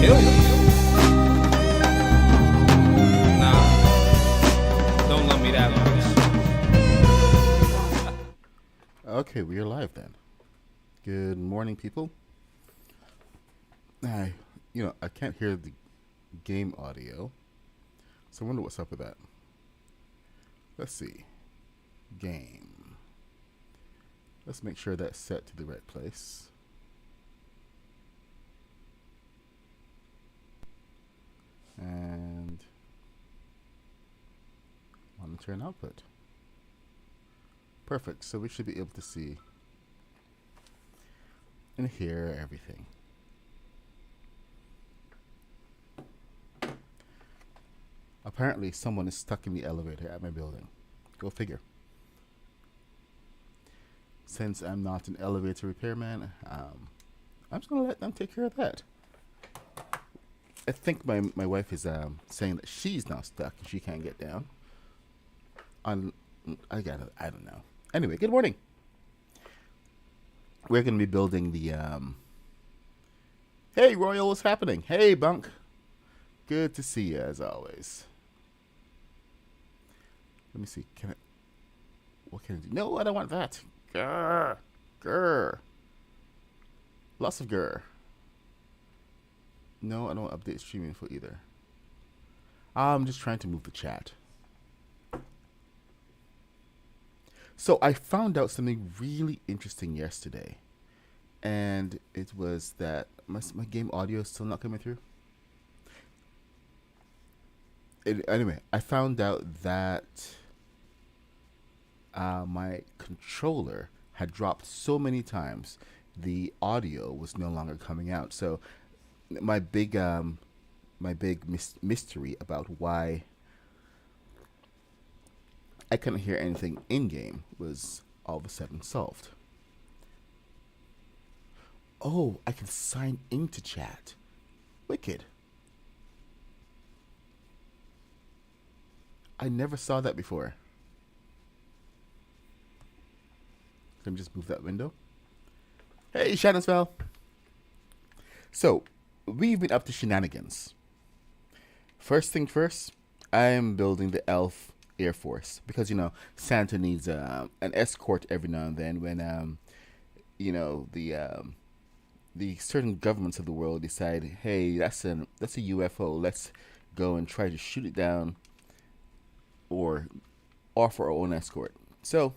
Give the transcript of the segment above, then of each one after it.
Nah, don't love me that much. Okay, we are live then. Good morning, people. I can't hear the game audio, so I wonder what's up with that. Let's see. Game. Let's make sure that's set to the right place. And monitor and output. Perfect. So we should be able to see and hear everything. Apparently, someone is stuck in the elevator at my building. Go figure. Since I'm not an elevator repairman, I'm just going to let them take care of that. I think my wife is saying that she's now stuck and she can't get down. I don't know. Anyway, good morning. We're going to be building the... Hey, Royal, what's happening? Hey, Bunk. Good to see you, as always. Let me see. What can I do? No, I don't want that. Grr. Grr. Lots of grr. No, I don't want to update stream info either. I'm just trying to move the chat. So I found out something really interesting yesterday. And it was that my game audio is still not coming through. Anyway, I found out that my controller had dropped so many times, the audio was no longer coming out. So my big mystery about why I couldn't hear anything in game was all of a sudden solved. Oh, I can sign into chat. Wicked. I never saw that before. Let me just move that window. Hey, Shannonsville. So, we've been up to shenanigans. First thing first, I am building the elf Airforce because Santa needs an escort every now and then when the certain governments of the world decide, hey, that's a UFO. Let's go and try to shoot it down or offer our own escort. So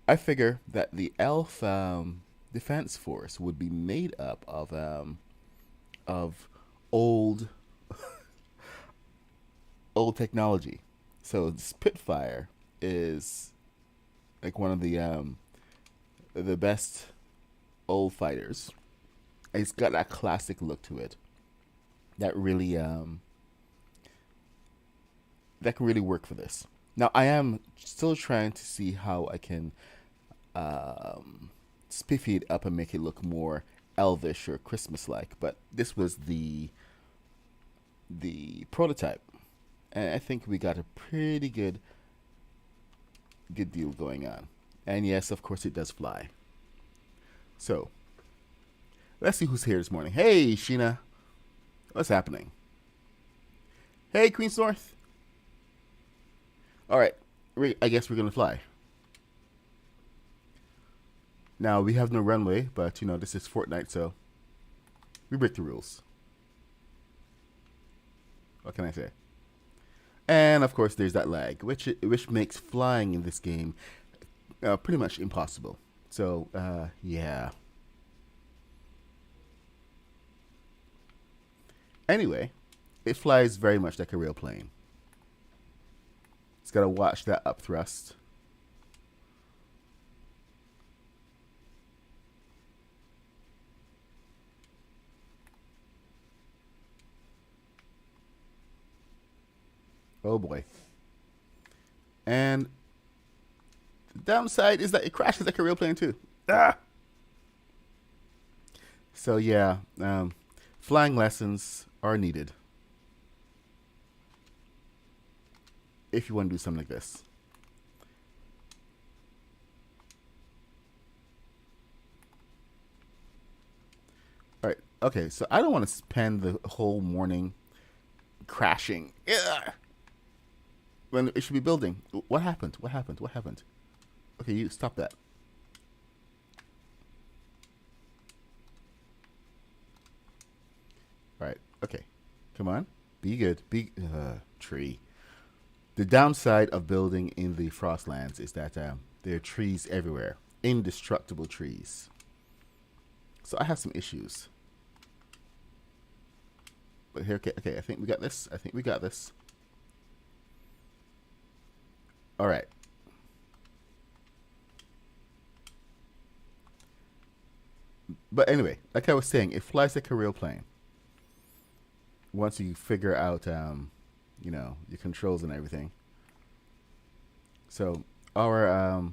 I figure that the elf defense force would be made up of old old technology. So Spitfire is like one of the best old fighters. It's got that classic look to it that really that can really work for this. Now I am still trying to see how I can spiffy it up and make it look more elvish or Christmas-like. But this was the prototype, and I think we got a pretty good deal going on. And yes, of course, it does fly. So let's see who's here this morning. Hey, Sheena, what's happening? Hey, Queen's North. All right, I guess we're gonna fly. Now, we have no runway, but, this is Fortnite, so we break the rules. What can I say? And, of course, there's that lag, which makes flying in this game pretty much impossible. So, yeah. Anyway, it flies very much like a real plane. It's got to watch that up thrust. Oh boy. And the downside is that it crashes like a real plane too. Ah! So yeah, flying lessons are needed if you want to do something like this. All right, Okay, so I don't want to spend the whole morning crashing. Ugh, when it should be building. What happened? What happened? What happened? Okay, you stop that. All right. Okay. Come on. Be good. Be tree. The downside of building in the Frostlands is that there are trees everywhere, indestructible trees. So I have some issues. But here, okay, okay, I think we got this. I think we got this. All right. But anyway, like I was saying, it flies like a real plane. Once you figure out, you know, your controls and everything. So our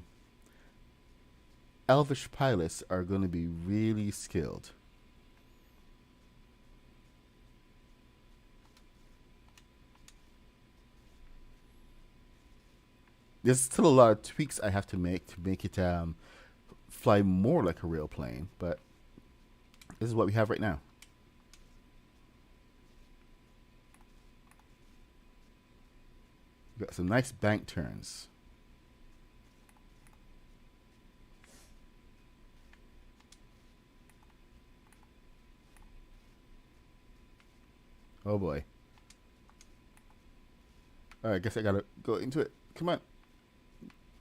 elvish pilots are going to be really skilled. There's still a lot of tweaks I have to make it fly more like a real plane, but this is what we have right now. We got some nice bank turns. Oh boy. Alright, I guess I gotta go into it. Come on.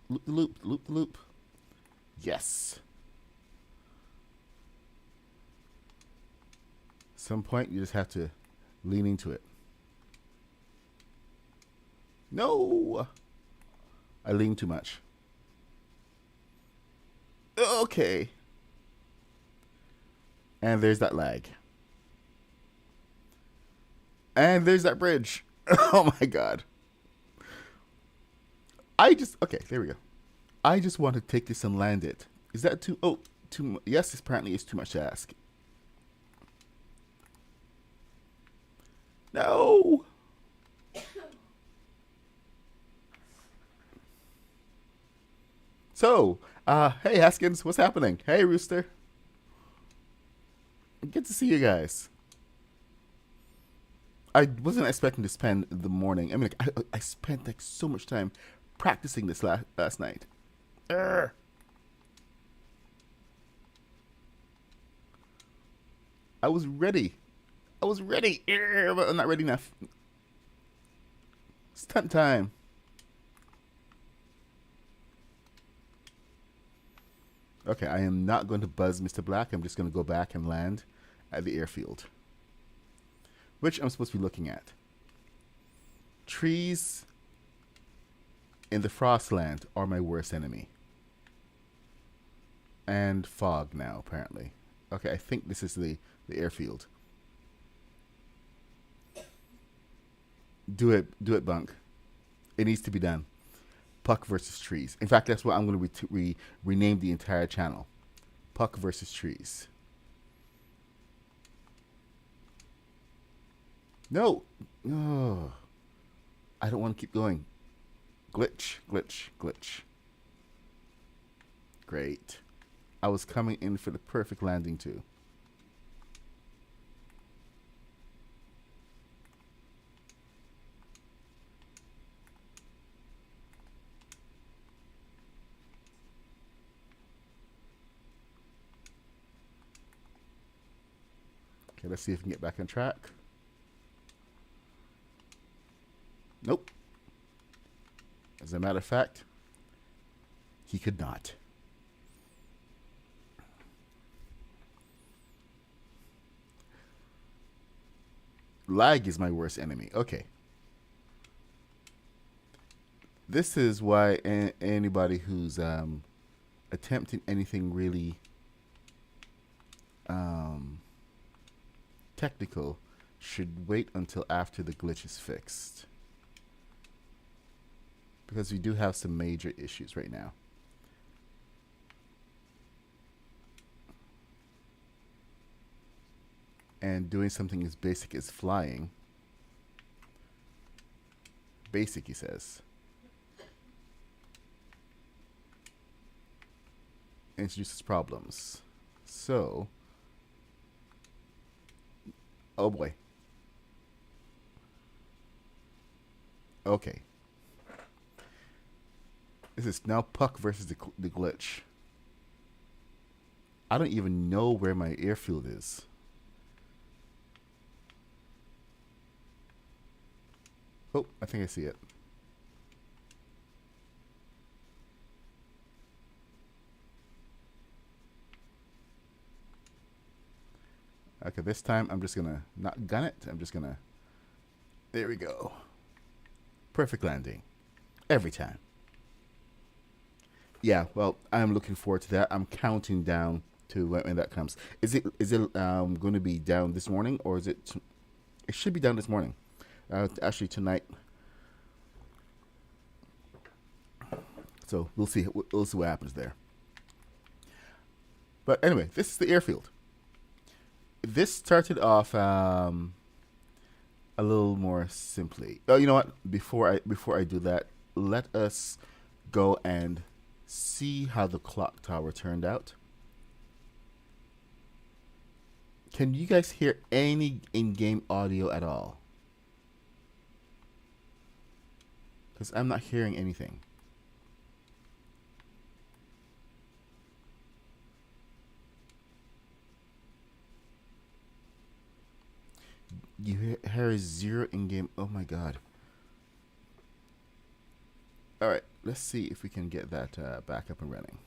Loop the loop, loop the loop. Yes. Some point you just have to lean into it. No! I lean too much. Okay. And there's that lag. And there's that bridge. Oh my god. Okay, there we go. I just want to take this and land it. Is that too yes, apparently it's too much to ask. No. So, hey Haskins, what's happening? Hey Rooster. Good to see you guys. I wasn't expecting to spend the morning. I mean, I spent like so much time practicing this last night. Urgh. I was ready. I was ready, but I'm not ready enough. Stunt time. Okay, I am not going to buzz Mr. Black. I'm just going to go back and land at the airfield, which I'm supposed to be looking at. Trees in the Frostland are my worst enemy. And fog now, apparently. Okay, I think this is the airfield. Do it, Bunk. It needs to be done. Puck versus trees. In fact, that's what I'm going to rename the entire channel. Puck versus trees. No. Oh. I don't want to keep going. Glitch, glitch, glitch. Great. I was coming in for the perfect landing too. Okay, let's see if we can get back on track. Nope. As a matter of fact, he could not. Lag is my worst enemy. Okay. This is why anybody who's attempting anything really technical should wait until after the glitch is fixed, because we do have some major issues right now. And doing something as basic as flying, basic, he says, introduces problems. So Oh boy. Okay. This is now Puck versus the glitch. I don't even know where my airfield is. Oh, I think I see it. Okay, this time I'm just gonna not gun it. I'm just gonna. There we go. Perfect landing. Every time. Yeah, well, I'm looking forward to that. I'm counting down to when that comes. Is it going to be down this morning, or is it? It should be down this morning. Actually, tonight. So we'll see. We'll see what happens there. But anyway, this is the airfield. This started off a little more simply. Oh, you know what? Before I do that, let us go and see how the clock tower turned out. Can you guys hear any in-game audio at all? Because I'm not hearing anything. You hear zero in-game. Oh my god. All right, let's see if we can get that back up and running.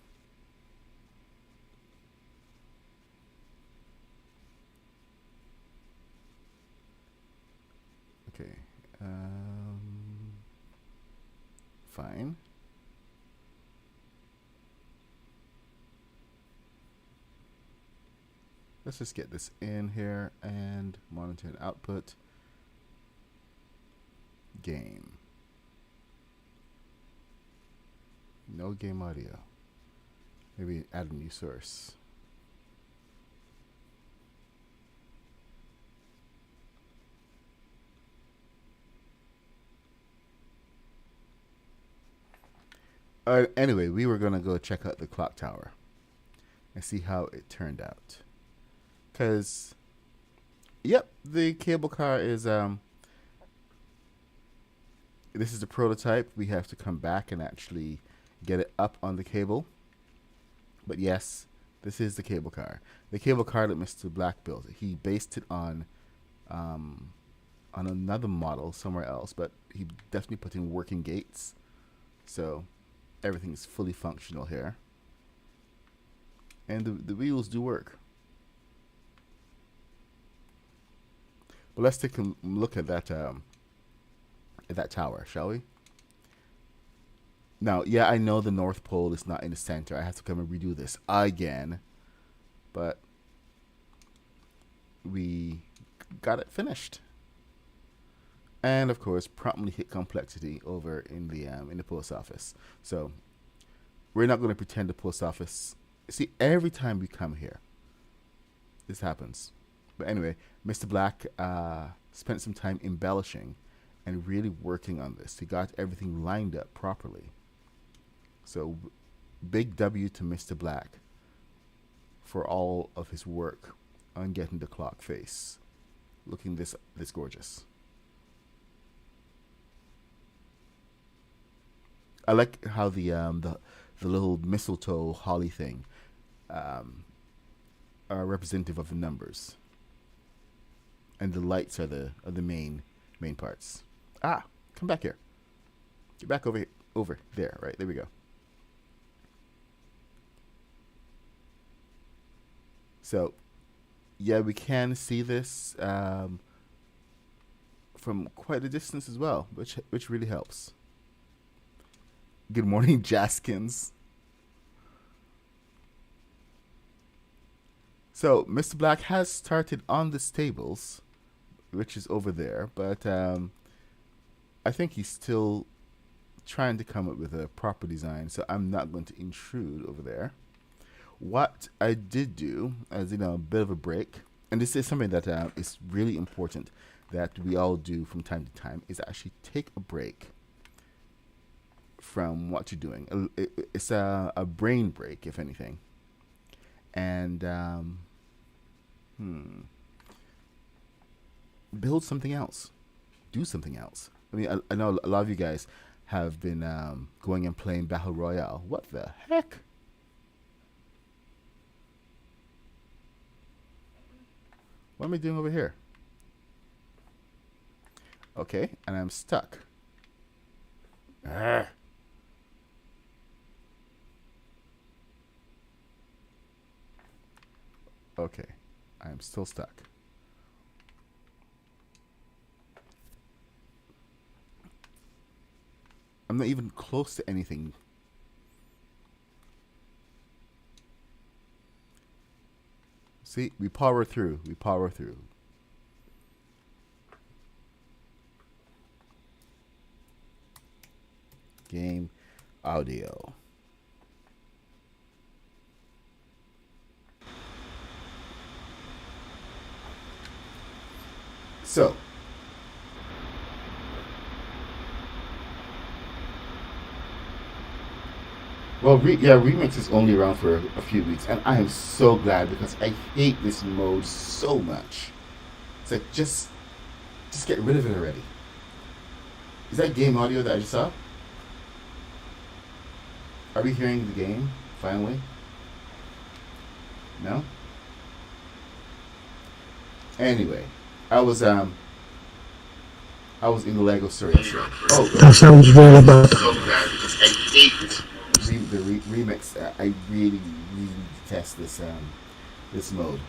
Okay. Fine. Let's just get this in here and monitor and output. Game. No game audio. Maybe add a new source. Anyway, we were gonna go check out the clock tower and see how it turned out. Cause, yep, the cable car is This is the prototype. We have to come back and actually get it up on the cable. But yes, this is the cable car. The cable car that Mr. Black built. He based it on another model somewhere else, but he definitely put in working gates. So everything is fully functional here. And the wheels do work. But let's take a look at that tower, shall we? Now, yeah, I know the North Pole is not in the center. I have to come and redo this again. But we got it finished. And of course, promptly hit complexity over in the post office. So we're not going to pretend the post office. See, every time we come here, this happens. But anyway, Mr. Black spent some time embellishing and really working on this. He got everything lined up properly. So big W to Mr. Black for all of his work on getting the clock face looking this gorgeous. I like how the little mistletoe holly thing are representative of the numbers, and the lights are the main parts. Ah, come back here. Get back over here, over there. Right there we go. So, yeah, we can see this from quite a distance as well, which really helps. Good morning, Jaskins. So, Mr. Black has started on the stables, which is over there, but I think he's still trying to come up with a proper design, so I'm not going to intrude over there. What I did do, as you know, a bit of a break, and this is something that is really important that we all do from time to time, is actually take a break from what you're doing. It's a brain break, if anything. And build something else. Do something else. I mean, I know a lot of you guys have been going and playing Battle Royale. What the heck? What am I doing over here? Okay, and I'm stuck. Arrgh. Okay, I'm still stuck. I'm not even close to anything. See, we power through. We power through. Game audio. So, well, Remix is only around for a few weeks, and I am so glad because I hate this mode so much. It's like just get rid of it already. Is that game audio that I just saw? Are we hearing the game finally? No. Anyway, I was in the Lego store yesterday. Oh, that sounds really bad. So glad because I hate the remix. I really detest this mode.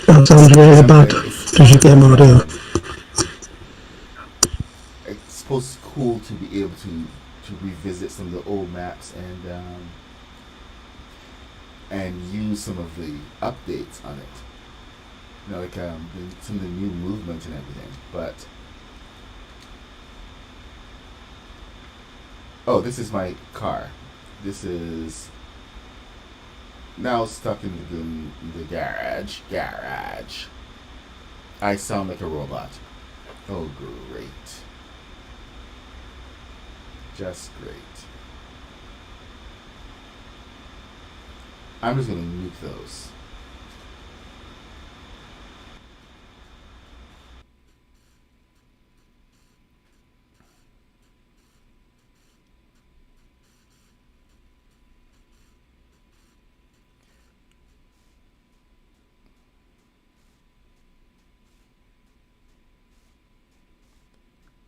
That sounds really bad. Does you get audio? It's supposed to be cool to be able to revisit some of the old maps and use some of the updates on it. You know, like some of the new movement and everything. But oh, this is my car. This is now stuck in the garage. I sound like a robot. Oh, great. Just great. I'm just gonna nuke those.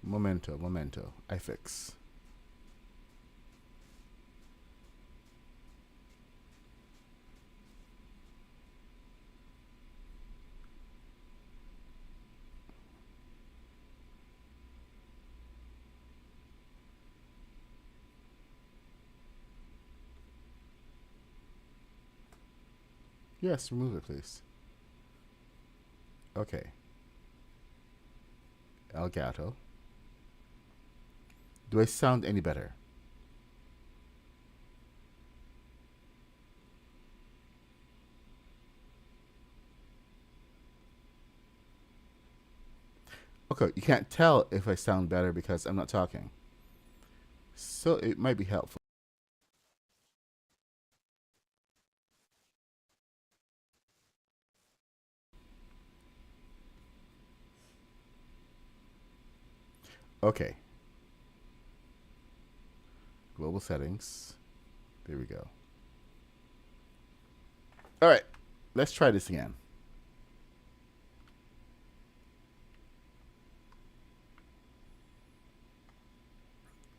Momento. I fix. Yes, remove it, please. Okay. Elgato. Do I sound any better? Okay, you can't tell if I sound better because I'm not talking. So it might be helpful. Okay. Global settings. There we go. All right. Let's try this again.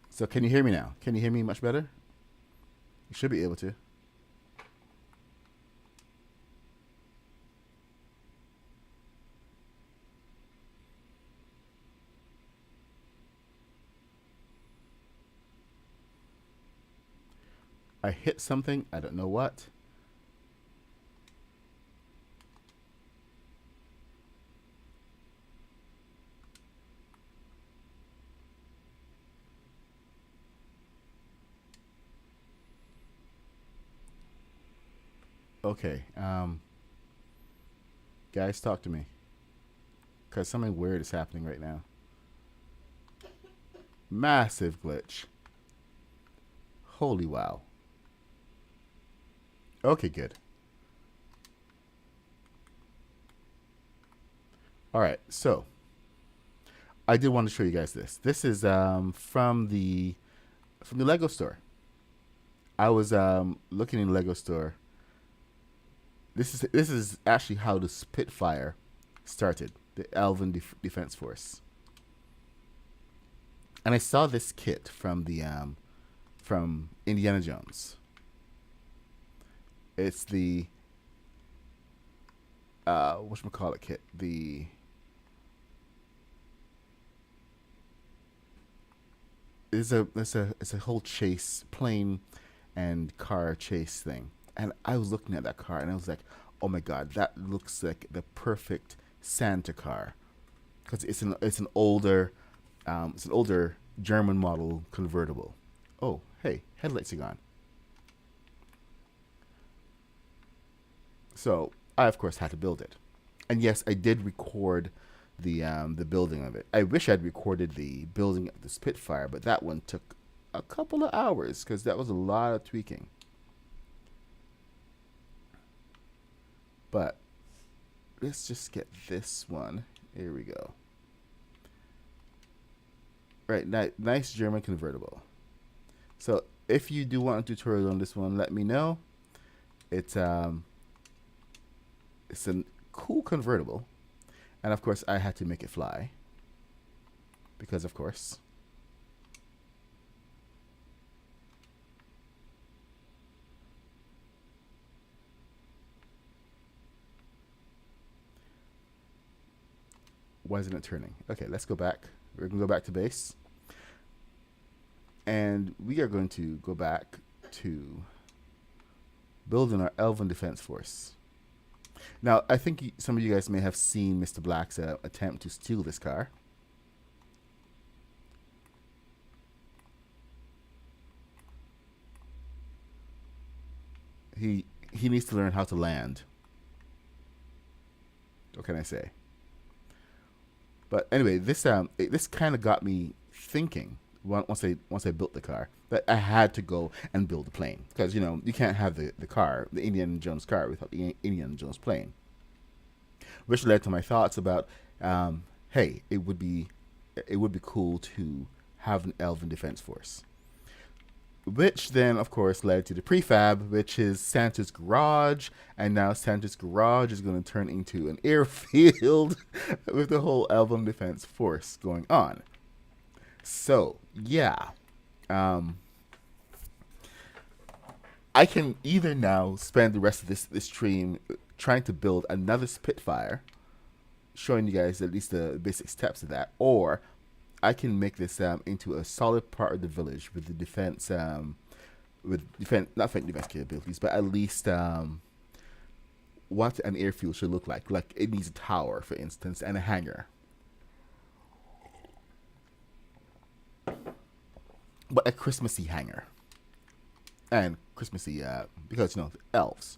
So can you hear me now? Can you hear me much better? You should be able to. I hit something. I don't know what. Okay. Guys, talk to me. Because something weird is happening right now. Massive glitch. Holy wow. Okay, good. All right, so I did want to show you guys this. This is from the Lego store. I was looking in the Lego store. This is actually how the Spitfire started, the Elven Defense Force. And I saw this kit from Indiana Jones. It's the whatchamacallit kit. It's a whole chase plane and car chase thing. And I was looking at that car and I was like, oh my god, that looks like the perfect Santa car because it's an older German model convertible. Oh, hey, headlights are gone. So I of course had to build it, and yes, I did record the building of it. I wish I'd recorded the building of the Spitfire, but that one took a couple of hours because that was a lot of tweaking. But let's just get this one. Here we go. Right, nice German convertible. So if you do want a tutorial on this one, let me know. It's it's a cool convertible, and of course I had to make it fly because of course. Why isn't it turning? Okay, let's go back. We're gonna go back to base, and we are going to go back to building our Elven Defense Force. Now, I think some of you guys may have seen Mr. Black's attempt to steal this car. He needs to learn how to land. What can I say? But anyway, this kind of got me thinking once I built the car that I had to go and build a plane because you can't have the Indiana Jones car without the Indiana Jones plane, which led to my thoughts about hey, it would be cool to have an Elven Defense Force, which then of course led to the prefab, which is Santa's garage, and now Santa's garage is going to turn into an airfield with the whole Elven Defense Force going on. So yeah, I can either now spend the rest of this stream trying to build another Spitfire, showing you guys at least the basic steps of that, or I can make this into a solid part of the village with the defense, not defense capabilities, but at least what an airfield should look like. Like it needs a tower, for instance, and a hangar. But a Christmassy hangar. And Christmassy, because, elves.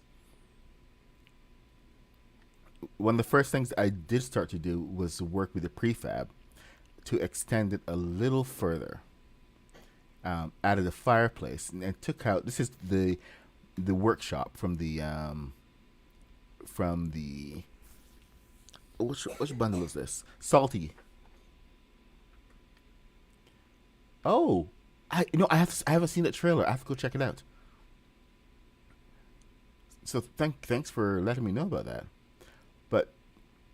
One of the first things I did start to do was work with the prefab to extend it a little further. Added a fireplace and took out, this is the workshop from the, which bundle is this? Salty. Oh, I haven't seen that trailer. I have to go check it out. So thanks for letting me know about that. But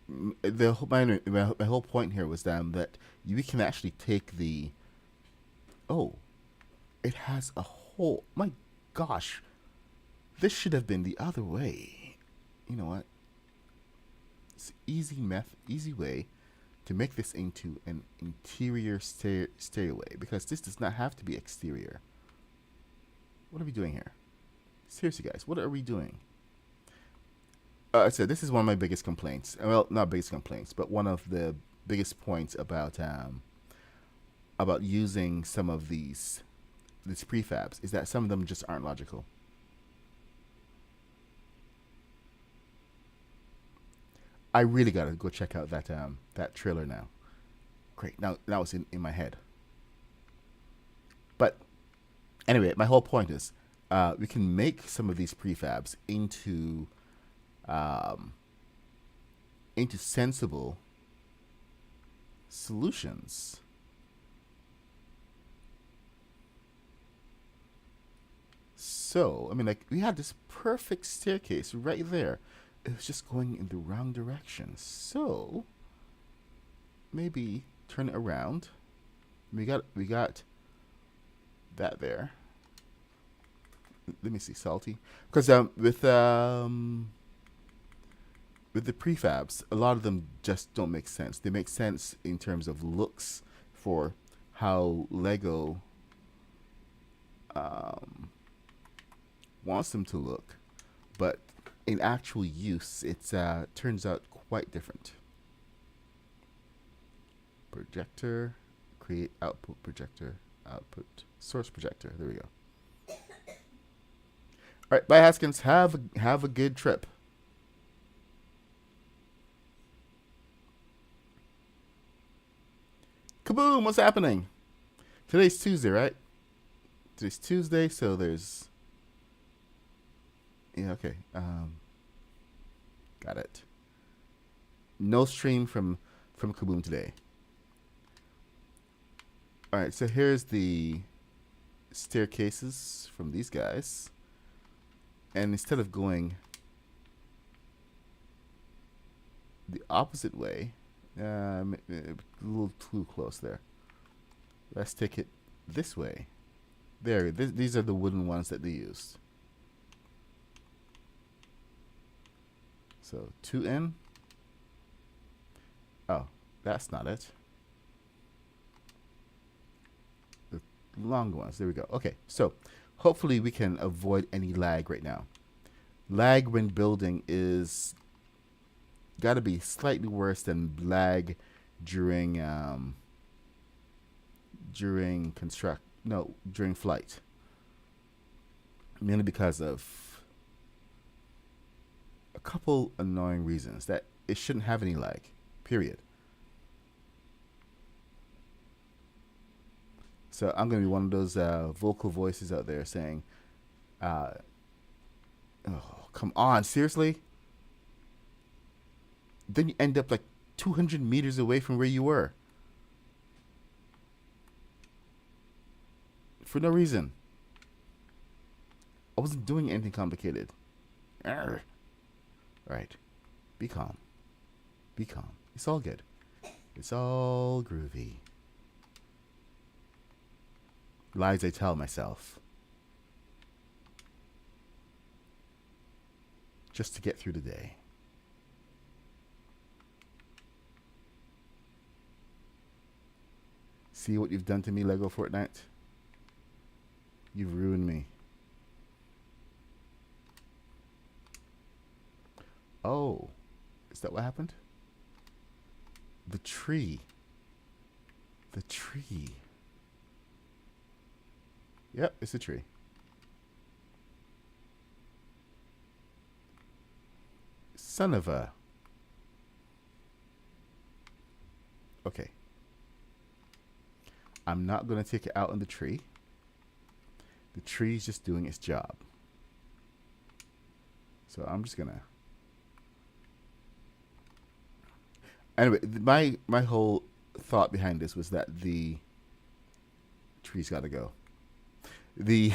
my whole point here was that we can actually take the. Oh, it has a hole. My gosh, this should have been the other way. You know what? It's easy way to make this into an interior stairway, because this does not have to be exterior. What are we doing here? Seriously, guys, what are we doing? I said this is one of my biggest complaints. Well, not biggest complaints, but one of the biggest points about using some of these prefabs is that some of them just aren't logical. I really gotta go check out that trailer now. Great, now it's in my head. But anyway, my whole point is we can make some of these prefabs into sensible solutions. So, I mean, like, we had this perfect staircase right there. It was just going in the wrong direction. So, maybe turn it around. We got that there. Let me see, salty. Because with the prefabs, a lot of them just don't make sense. They make sense in terms of looks for how Lego wants them to look, but in actual use, it turns out quite different. Projector, create output projector, output source projector. There we go. All right, bye Haskins. Have a good trip. Kaboom! What's happening? Today's Tuesday, right? Today's Tuesday, so there's... Yeah, okay. Got it. No stream from Kaboom today. All right, so here's the staircases from these guys. And instead of going the opposite way, a little too close there. Let's take it this way. There, these are the wooden ones that they used. So 2 in. Oh, that's not it. The long ones. There we go. Okay, so hopefully we can avoid any lag right now. Lag when building is got to be slightly worse than lag during during flight. Mainly because of a couple annoying reasons that it shouldn't have any lag. Period. So I'm going to be one of those vocal voices out there saying, oh, come on, seriously? Then you end up like 200 meters away from where you were. For no reason. I wasn't doing anything complicated. Arrgh. Right. Be calm. Be calm. It's all good. It's all groovy. Lies I tell myself. Just to get through the day. See what you've done to me, Lego Fortnite? You've ruined me. Oh. Is that what happened? The tree. The tree. Yep, it's a tree. Son of a... Okay. I'm not going to take it out on the tree. The tree's just doing its job. So I'm just going to... Anyway, my whole thought behind this was that the tree's got to go. The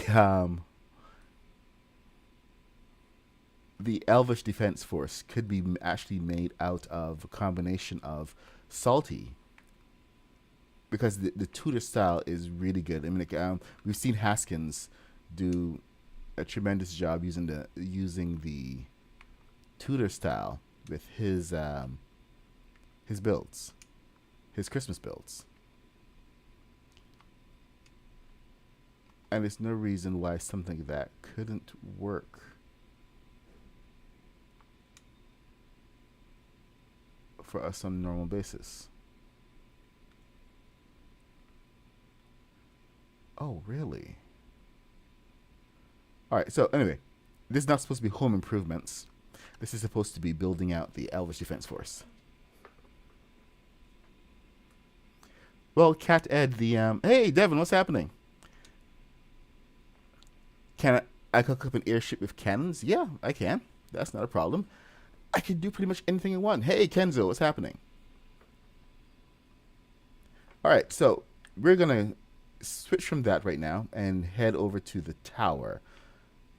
Elvish Defense Force could be actually made out of a combination of salty, because the Tudor style is really good. I mean, like, we've seen Haskins do a tremendous job using the Tudor style with his builds, his Christmas builds. And there's no reason why something like that couldn't work for us on a normal basis. Oh, really? All right, so anyway, this is not supposed to be home improvements. This is supposed to be building out the Elvish Defense Force. Well, Cat Ed, hey, Devin, what's happening? Can I cook up an airship with cannons? Yeah, I can. That's not a problem. I can do pretty much anything I want. Hey, Kenzo, what's happening? All right, so we're gonna switch from that right now and head over to the tower.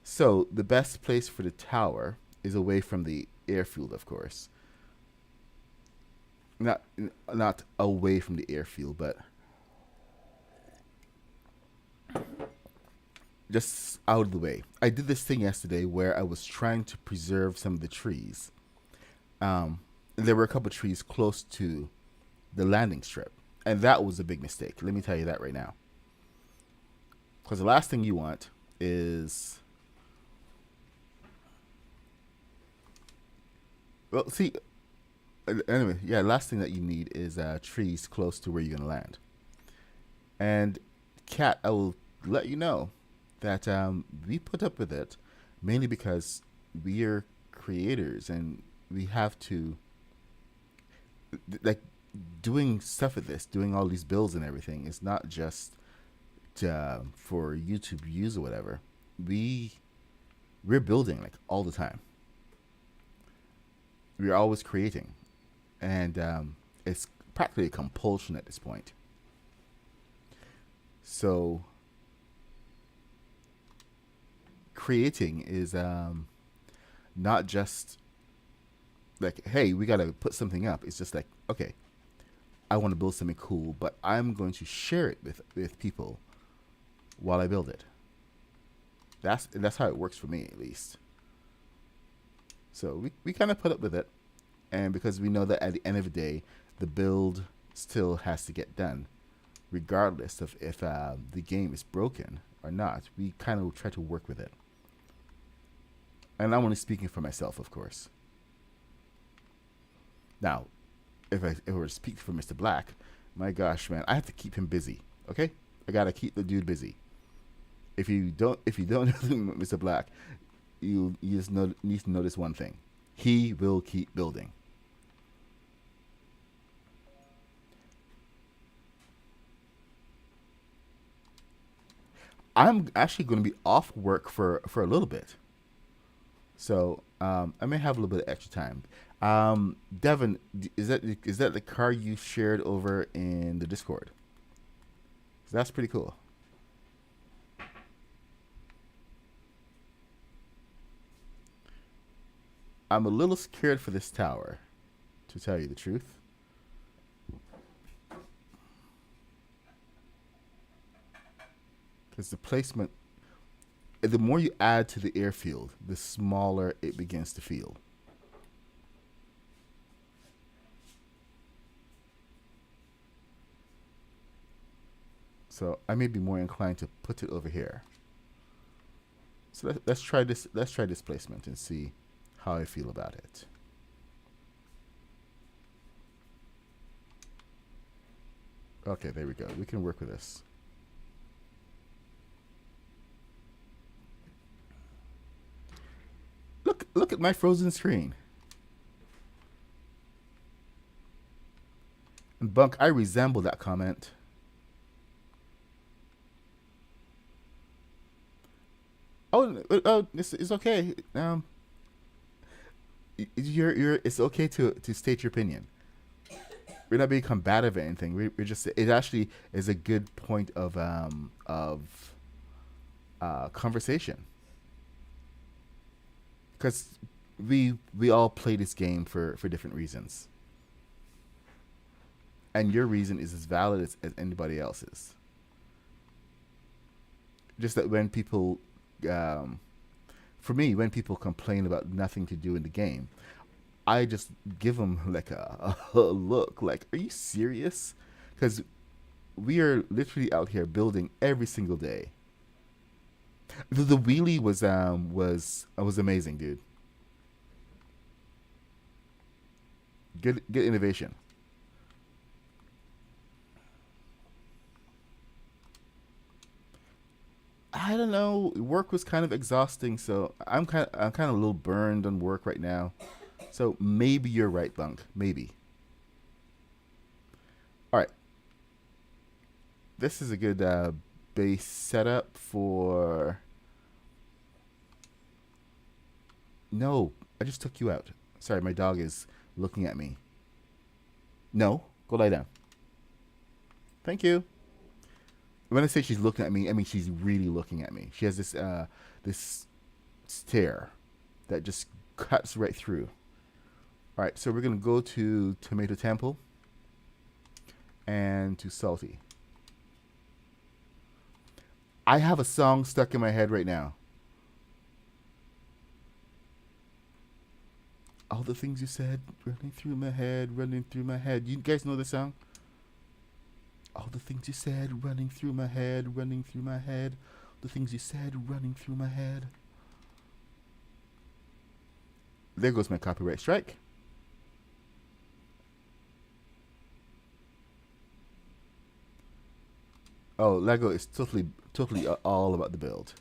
So the best place for the tower is away from the airfield, of course. Not not away from the airfield, but just out of the way. I did this thing yesterday where I was trying to preserve some of the trees. There were a couple of trees close to the landing strip, and that was a big mistake. Let me tell you that right now. Because the last thing you want is, well, see, anyway, yeah, last thing that you need is trees close to where you're gonna land. And Cat, I will let you know that we put up with it mainly because we are creators and we have to, like, doing stuff with this, doing all these builds and everything is not just for YouTube views or whatever. We're building like all the time. We're always creating, and it's practically a compulsion at this point. So creating is not just like, hey, we gotta put something up. It's just like, okay, I want to build something cool, but I'm going to share it with people while I build it. That's how it works for me, at least. So we kind of put up with it, and because we know that at the end of the day, the build still has to get done, regardless of if the game is broken or not. We kind of try to work with it. And I'm only speaking for myself, of course. Now, if I were to speak for Mr. Black, my gosh, man, I have to keep him busy. Okay, I gotta keep the dude busy. If you don't know Mr. Black, you just need to notice one thing: he will keep building. I'm actually going to be off work for a little bit, so I may have a little bit of extra time. Devin, is that the car you shared over in the Discord? So that's pretty cool. I'm a little scared for this tower, to tell you the truth. Because the placement, the more you add to the airfield, the smaller it begins to feel. So I may be more inclined to put it over here. So let's try this. Let's try this placement and see how I feel about it. Okay, there we go. We can work with this. Look at my frozen screen. And Bunk, I resemble that comment. Oh, it's okay. It's okay to state your opinion. We're not being combative or anything. We're just, it actually is a good point of conversation, because we all play this game for different reasons, and your reason is as valid as anybody else's. Just that when people, for me, when people complain about nothing to do in the game, I just give them like a look, like, are you serious? Because we are literally out here building every single day. The wheelie was amazing, dude. Good innovation. I don't know. Work was kind of exhausting, so I'm kind of a little burned on work right now. So maybe you're right, Bunk. Maybe. All right. This is a good base setup for. No, I just took you out. Sorry, my dog is looking at me. No, go lie down. Thank you. When I say she's looking at me, I mean she's really looking at me. She has this stare that just cuts right through. All right, so we're gonna go to Tomato Temple and to Salty. I have a song stuck in my head right now. All the things you said running through my head, running through my head. You guys know the song? All the things you said running through my head, running through my head. The things you said running through my head. There goes my copyright strike. Oh, Lego is totally all about the build.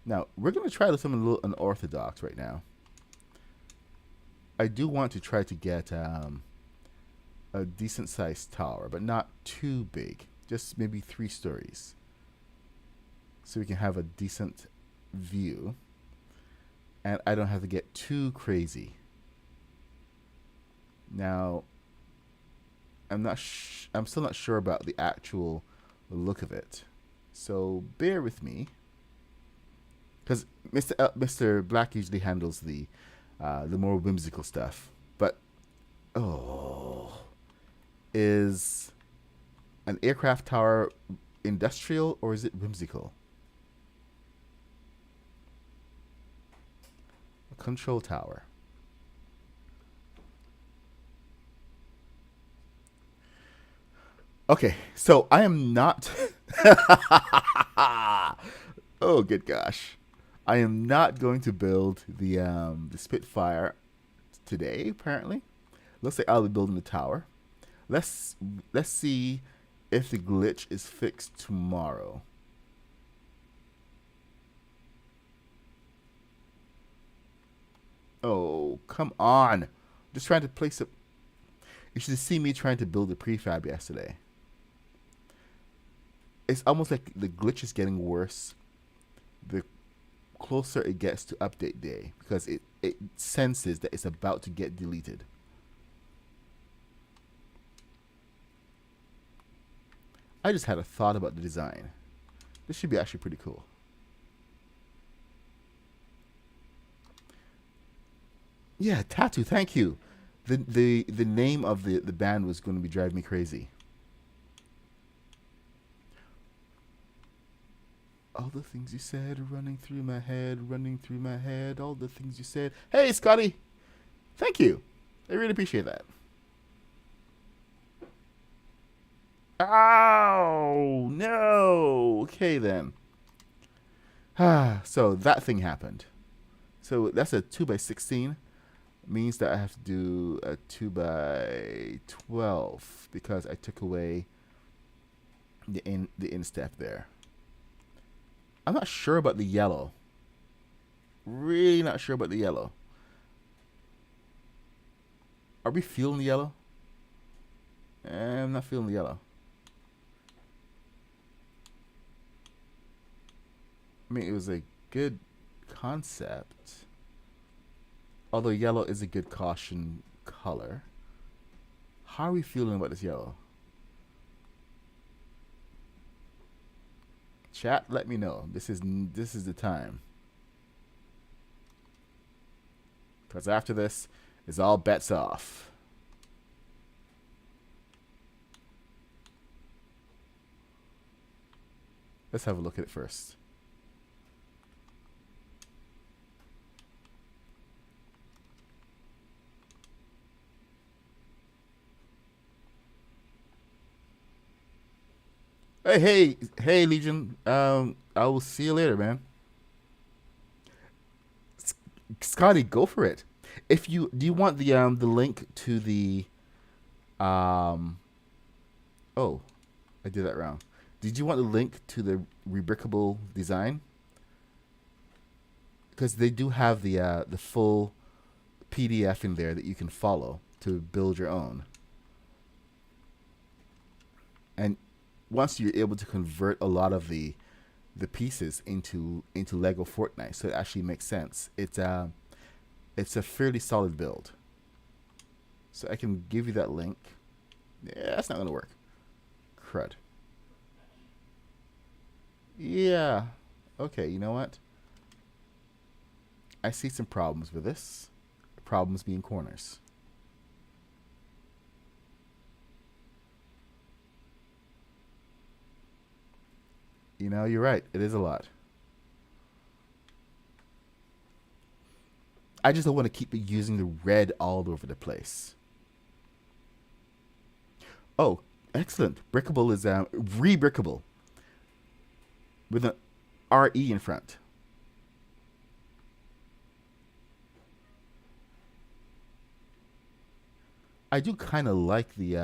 Now, we're going to try something a little unorthodox right now. I do want to try to get a decent sized tower, but not too big. Just maybe 3 stories. So we can have a decent view. And I don't have to get too crazy. Now, I'm still not sure about the actual look of it. So bear with me. Because Mr. Black usually handles the more whimsical stuff. But, is an aircraft tower industrial or is it whimsical? A control tower. Okay, so I am not... Oh, good gosh. I am not going to build the Spitfire today, apparently. Looks like I'll be building the tower. Let's see if the glitch is fixed tomorrow. Oh, come on. Just trying to place it. You should see me trying to build a prefab yesterday. It's almost like the glitch is getting worse the closer it gets to update day, because it senses that it's about to get deleted. I just had a thought about the design. This should be actually pretty cool. Yeah, Tattoo, thank you. The name of the band was going to be driving me crazy. All the things you said running through my head, running through my head. All the things you said. Hey, Scotty. Thank you. I really appreciate that. Oh, no. Okay, then. So that thing happened. So that's a 2x16. Means that I have to do a 2x12 because I took away the instep there. I'm not sure about the yellow. Really not sure about the yellow. Are we feeling the yellow? I'm not feeling the yellow. I mean, it was a good concept. Although yellow is a good caution color. How are we feeling about this yellow? Chat, let me know. This is the time. Because after this, it's all bets off. Let's have a look at it first. Hey, Legion. I will see you later, man. Scotty, go for it. Do you want the link to the oh, I did that wrong. Did you want the link to the rebrickable design? Because they do have the full PDF in there that you can follow to build your own. And once you're able to convert a lot of the pieces into Lego Fortnite, so it actually makes sense. It's a fairly solid build. So I can give you that link. Yeah, that's not gonna work. crud. Yeah. Okay, you know what? I see some problems with this. Problems being corners. You know, you're right. It is a lot. I just don't want to keep using the red all over the place. Oh, excellent. Brickable is re-brickable with an RE in front. I do kind of like the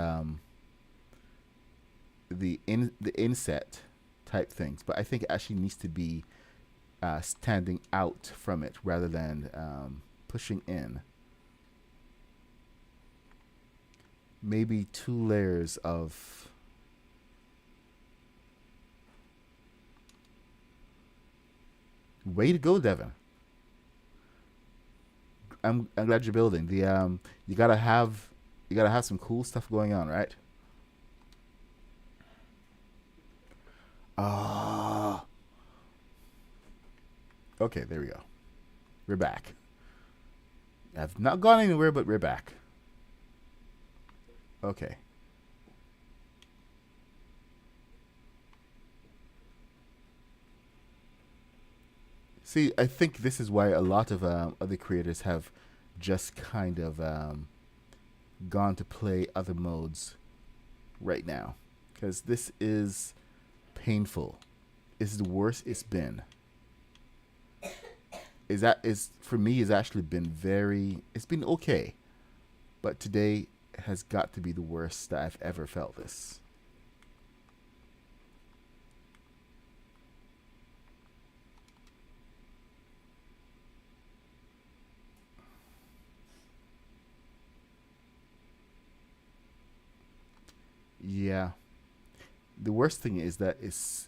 inset type things, but I think it actually needs to be standing out from it rather than pushing in. Maybe 2 layers of way to go, Devin. I'm glad you're building. You gotta have some cool stuff going on, right? Ah. Okay, there we go. We're back. I've not gone anywhere, but we're back. Okay. See, I think this is why a lot of other creators have just kind of gone to play other modes right now, because this is painful. It's the worst it's been. Is for me has actually been very. It's been okay, but today has got to be the worst that I've ever felt this. Yeah. The worst thing is that it's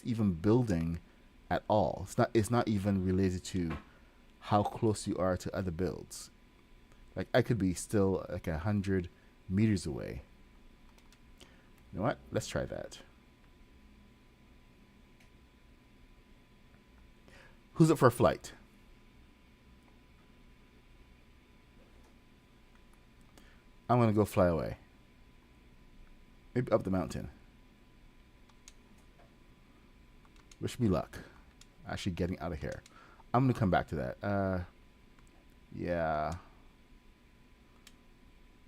even building at all. It's not even related to how close you are to other builds. Like I could be still like 100 meters away. You know what? Let's try that. Who's up for a flight? I'm gonna go fly away. Maybe up the mountain. Wish me luck. Actually getting out of here. I'm gonna come back to that. Yeah.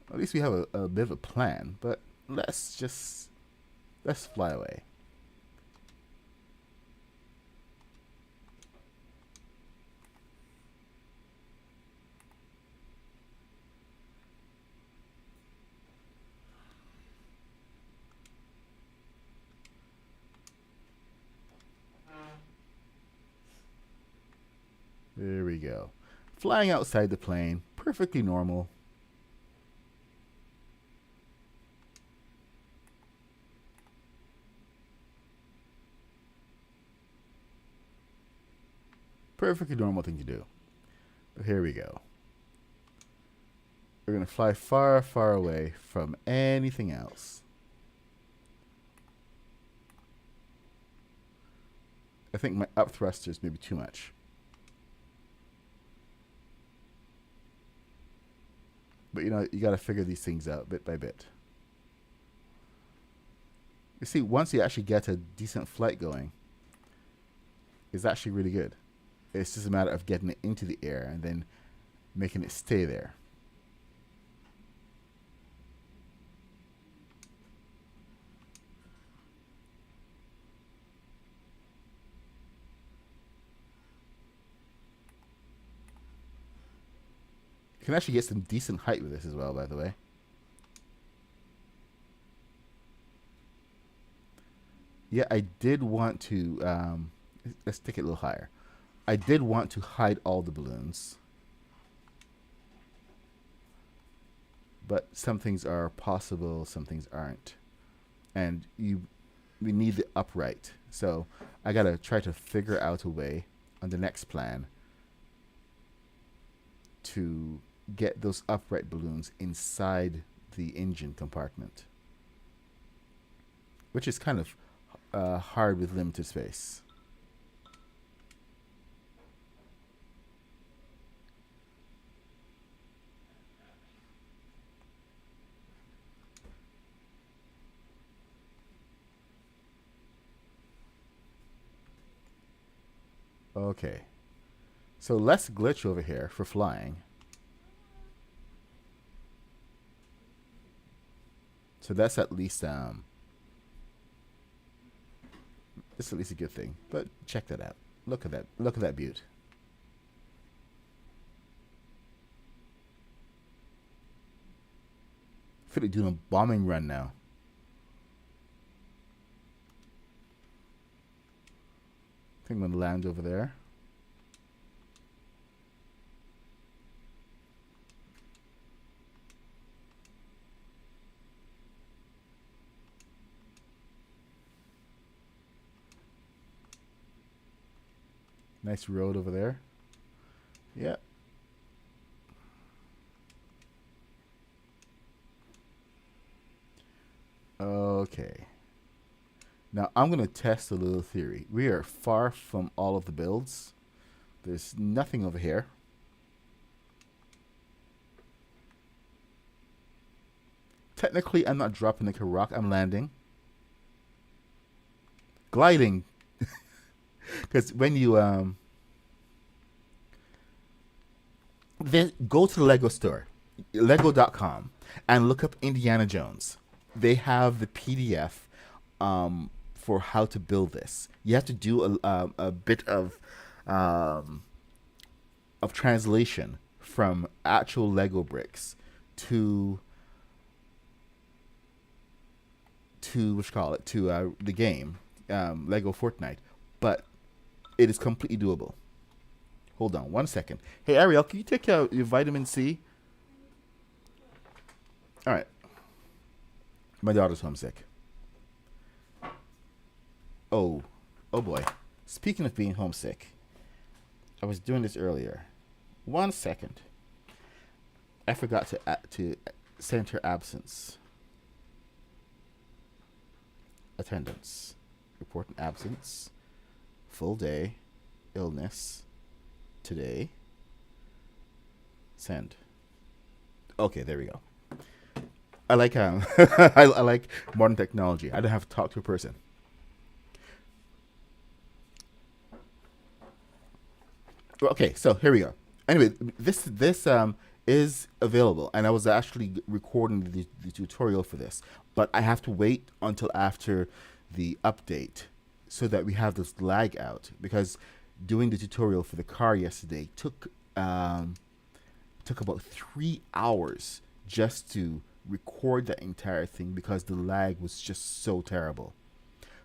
At least we have a bit of a plan, but let's fly away. There we go. Flying outside the plane, perfectly normal. Perfectly normal thing to do. But here we go. We're going to fly far, far away from anything else. I think my up thrusters may be too much. But you know, you got to figure these things out bit by bit. You see, once you actually get a decent flight going, it's actually really good. It's just a matter of getting it into the air and then making it stay there. You can actually get some decent height with this as well, by the way. Yeah, I did want to, let's take it a little higher. I did want to hide all the balloons. But some things are possible, some things aren't. And we need the upright. So I gotta try to figure out a way on the next plan to get those upright balloons inside the engine compartment. which is kind of hard with limited space. Okay. So less glitch over here for flying. So that's at least it's at least a good thing. But check that out. Look at that. Look at that beaut. I feel like doing a bombing run now. I think I'm gonna land over there. Nice road over there. Yeah. Okay. Now I'm going to test a little theory. We are far from all of the builds. There's nothing over here. Technically, I'm not dropping like a rock. I'm landing. Gliding. Because when you then go to the Lego store, lego.com, and look up Indiana Jones. They have the PDF for how to build this. You have to do a bit of translation from actual Lego bricks to what you call it, to the game, Lego Fortnite, but it is completely doable. Hold on 1 second. Hey Ariel, can you take your vitamin C? All right. My daughter's homesick. Oh boy. Speaking of being homesick, I was doing this earlier. 1 second. I forgot to send her absence. Attendance. Report an absence. Full day. Illness. Today. Send. Okay, there we go. I like I like modern technology. I don't have to talk to a person. Okay, so here we go. Anyway, this is available, and I was actually recording the tutorial for this, but I have to wait until after the update so that we have this lag out, because doing the tutorial for the car yesterday took about 3 hours just to record that entire thing because the lag was just so terrible.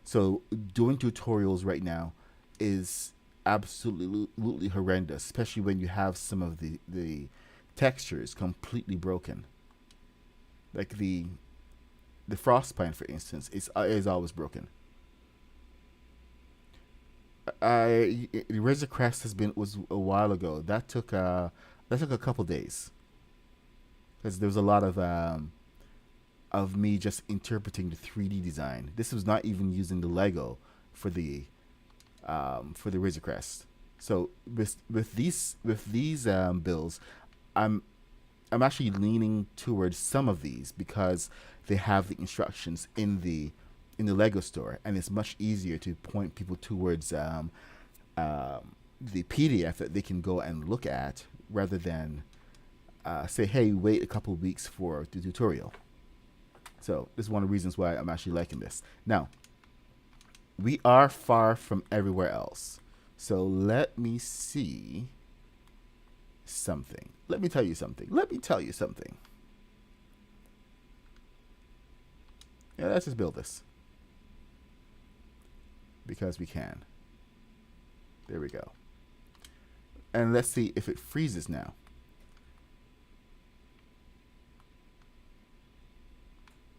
So doing tutorials right now is absolutely horrendous, especially when you have some of the textures completely broken. Like the Frostland, for instance, is always broken. The Razor Crest was a while ago. That took a couple days because there was a lot of me just interpreting the 3D design. This was not even using the Lego for the Razor Crest. So with these builds, I'm actually leaning towards some of these because they have the instructions in the Lego store, and it's much easier to point people towards the PDF that they can go and look at rather than say, hey, wait a couple of weeks for the tutorial. So this is one of the reasons why I'm actually liking this. Now, we are far from everywhere else. So let me see something. Let me tell you something. Yeah, let's just build this. Because we can. There we go. And let's see if it freezes now.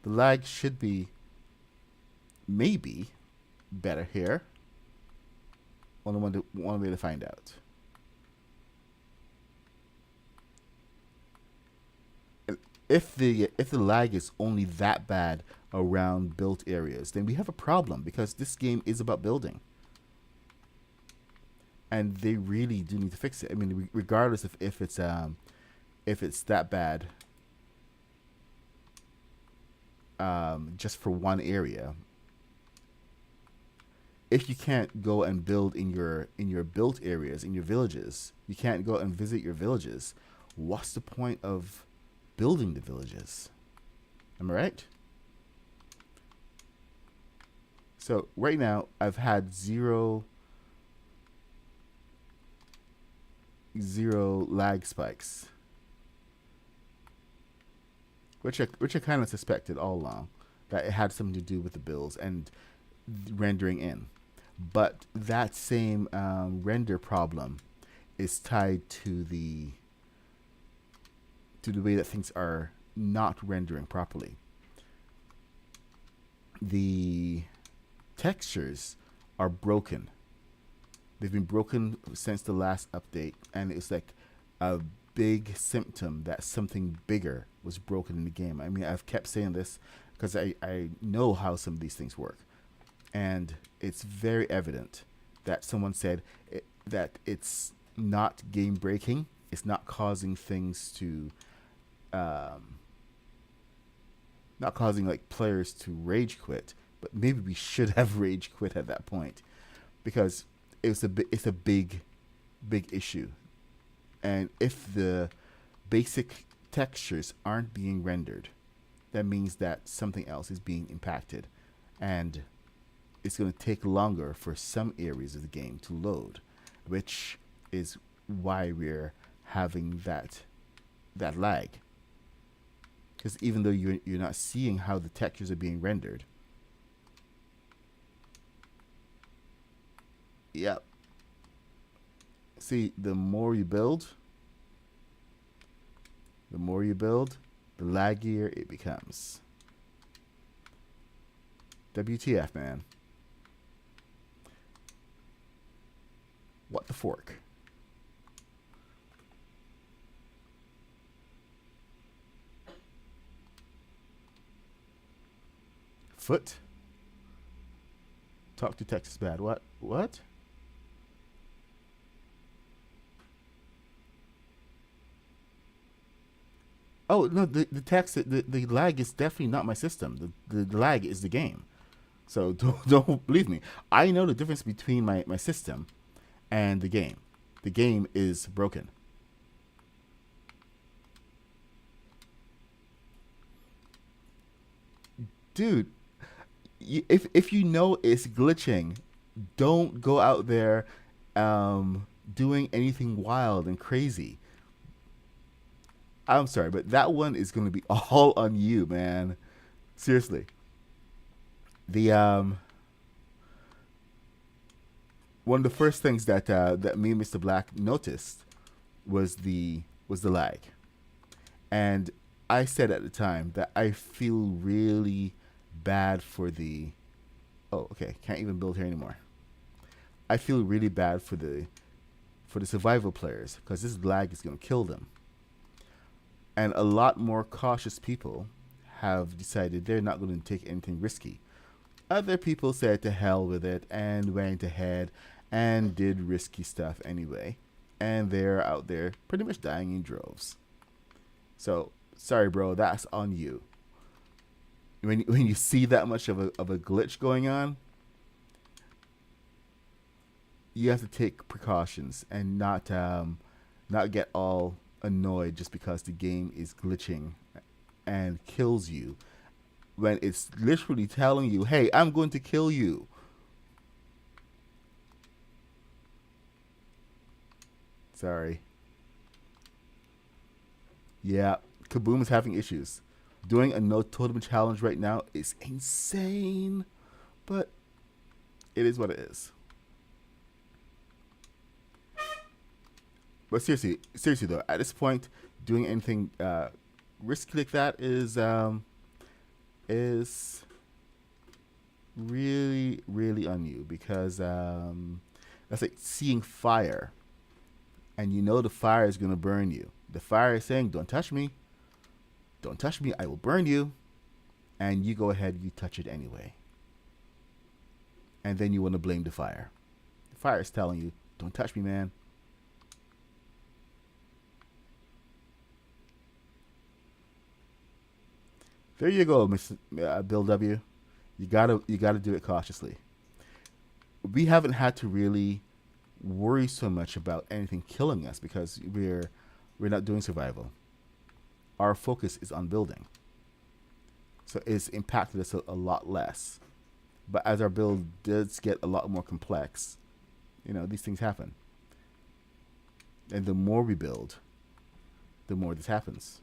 The lag should be maybe better here. Only one way to find out. If the lag is only that bad around built areas, then we have a problem, because this game is about building. And they really do need to fix it. I mean, regardless of if it's that bad, just for one area. If you can't go and build in your built areas, in your villages, you can't go and visit your villages. What's the point of building the villages? Am I right? So right now I've had zero lag spikes, which I kind of suspected all along, that it had something to do with the builds and rendering in. But that same render problem is tied to the way that things are not rendering properly. The textures are broken. They've been broken since the last update, and it's like a big symptom that something bigger was broken in the game. I mean, I've kept saying this because I know how some of these things work. And it's very evident that someone said that it's not game breaking. It's not causing things to, not causing like players to rage quit. But maybe we should have rage quit at that point, because it's a big issue. And if the basic textures aren't being rendered, that means that something else is being impacted, and it's going to take longer for some areas of the game to load, which is why we're having that lag. Because even though you're not seeing how the textures are being rendered, yep. See, the more you build, the laggier it becomes. WTF, man. What the fork? Foot? Talk to text is bad. What? Oh, no, the text, the lag is definitely not my system. The lag is the game. So don't believe me. I know the difference between my system and the game. The game is broken. Dude, if you know it's glitching, don't go out there doing anything wild and crazy. I'm sorry, but that one is going to be all on you, man. Seriously. The one of the first things that me and Mr. Black noticed was the lag. And I said at the time that I feel really bad for the can't even build here anymore. I feel really bad for the survival players, because this lag is going to kill them. And a lot more cautious people have decided they're not going to take anything risky. Other people said to hell with it and went ahead and did risky stuff anyway. And they're out there pretty much dying in droves. So, sorry bro, that's on you. When you see that much of a glitch going on, you have to take precautions and not get all annoyed just because the game is glitching and kills you, when it's literally telling you, hey, I'm going to kill you. Sorry. Yeah, Kaboom is having issues. Doing a no totem challenge right now is insane, but it is what it is. But seriously though, at this point, doing anything risky like that is really, really on you, because that's like seeing fire, and you know the fire is gonna burn you. The fire is saying, "Don't touch me, I will burn you," and you go ahead, you touch it anyway. And then you want to blame the fire. The fire is telling you, don't touch me, man. There you go, Mr. Bill W. You gotta do it cautiously. We haven't had to really worry so much about anything killing us because we're not doing survival. Our focus is on building, so it's impacted us a lot less. But as our build does get a lot more complex, you know, these things happen. And the more we build, the more this happens.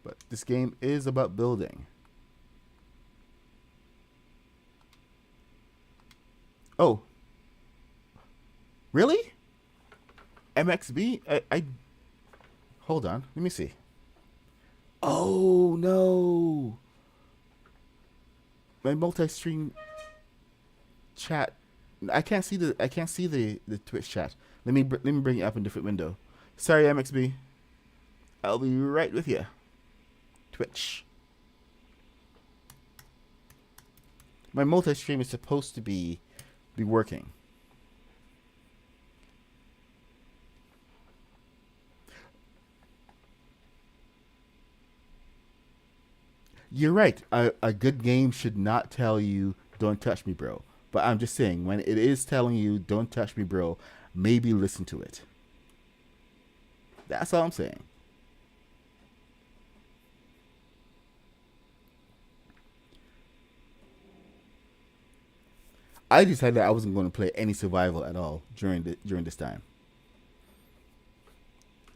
But this game is about building. Oh. Really? MXB? I hold on. Let me see. Oh no. My multi-stream chat. I can't see the Twitch chat. Let me bring it up in a different window. Sorry, MXB. I'll be right with you. Twitch. My multi-stream is supposed to be working. You're right. A good game should not tell you, don't touch me, bro. But I'm just saying, when it is telling you, don't touch me, bro, maybe listen to it. That's all I'm saying. I decided I wasn't going to play any survival at all during this time.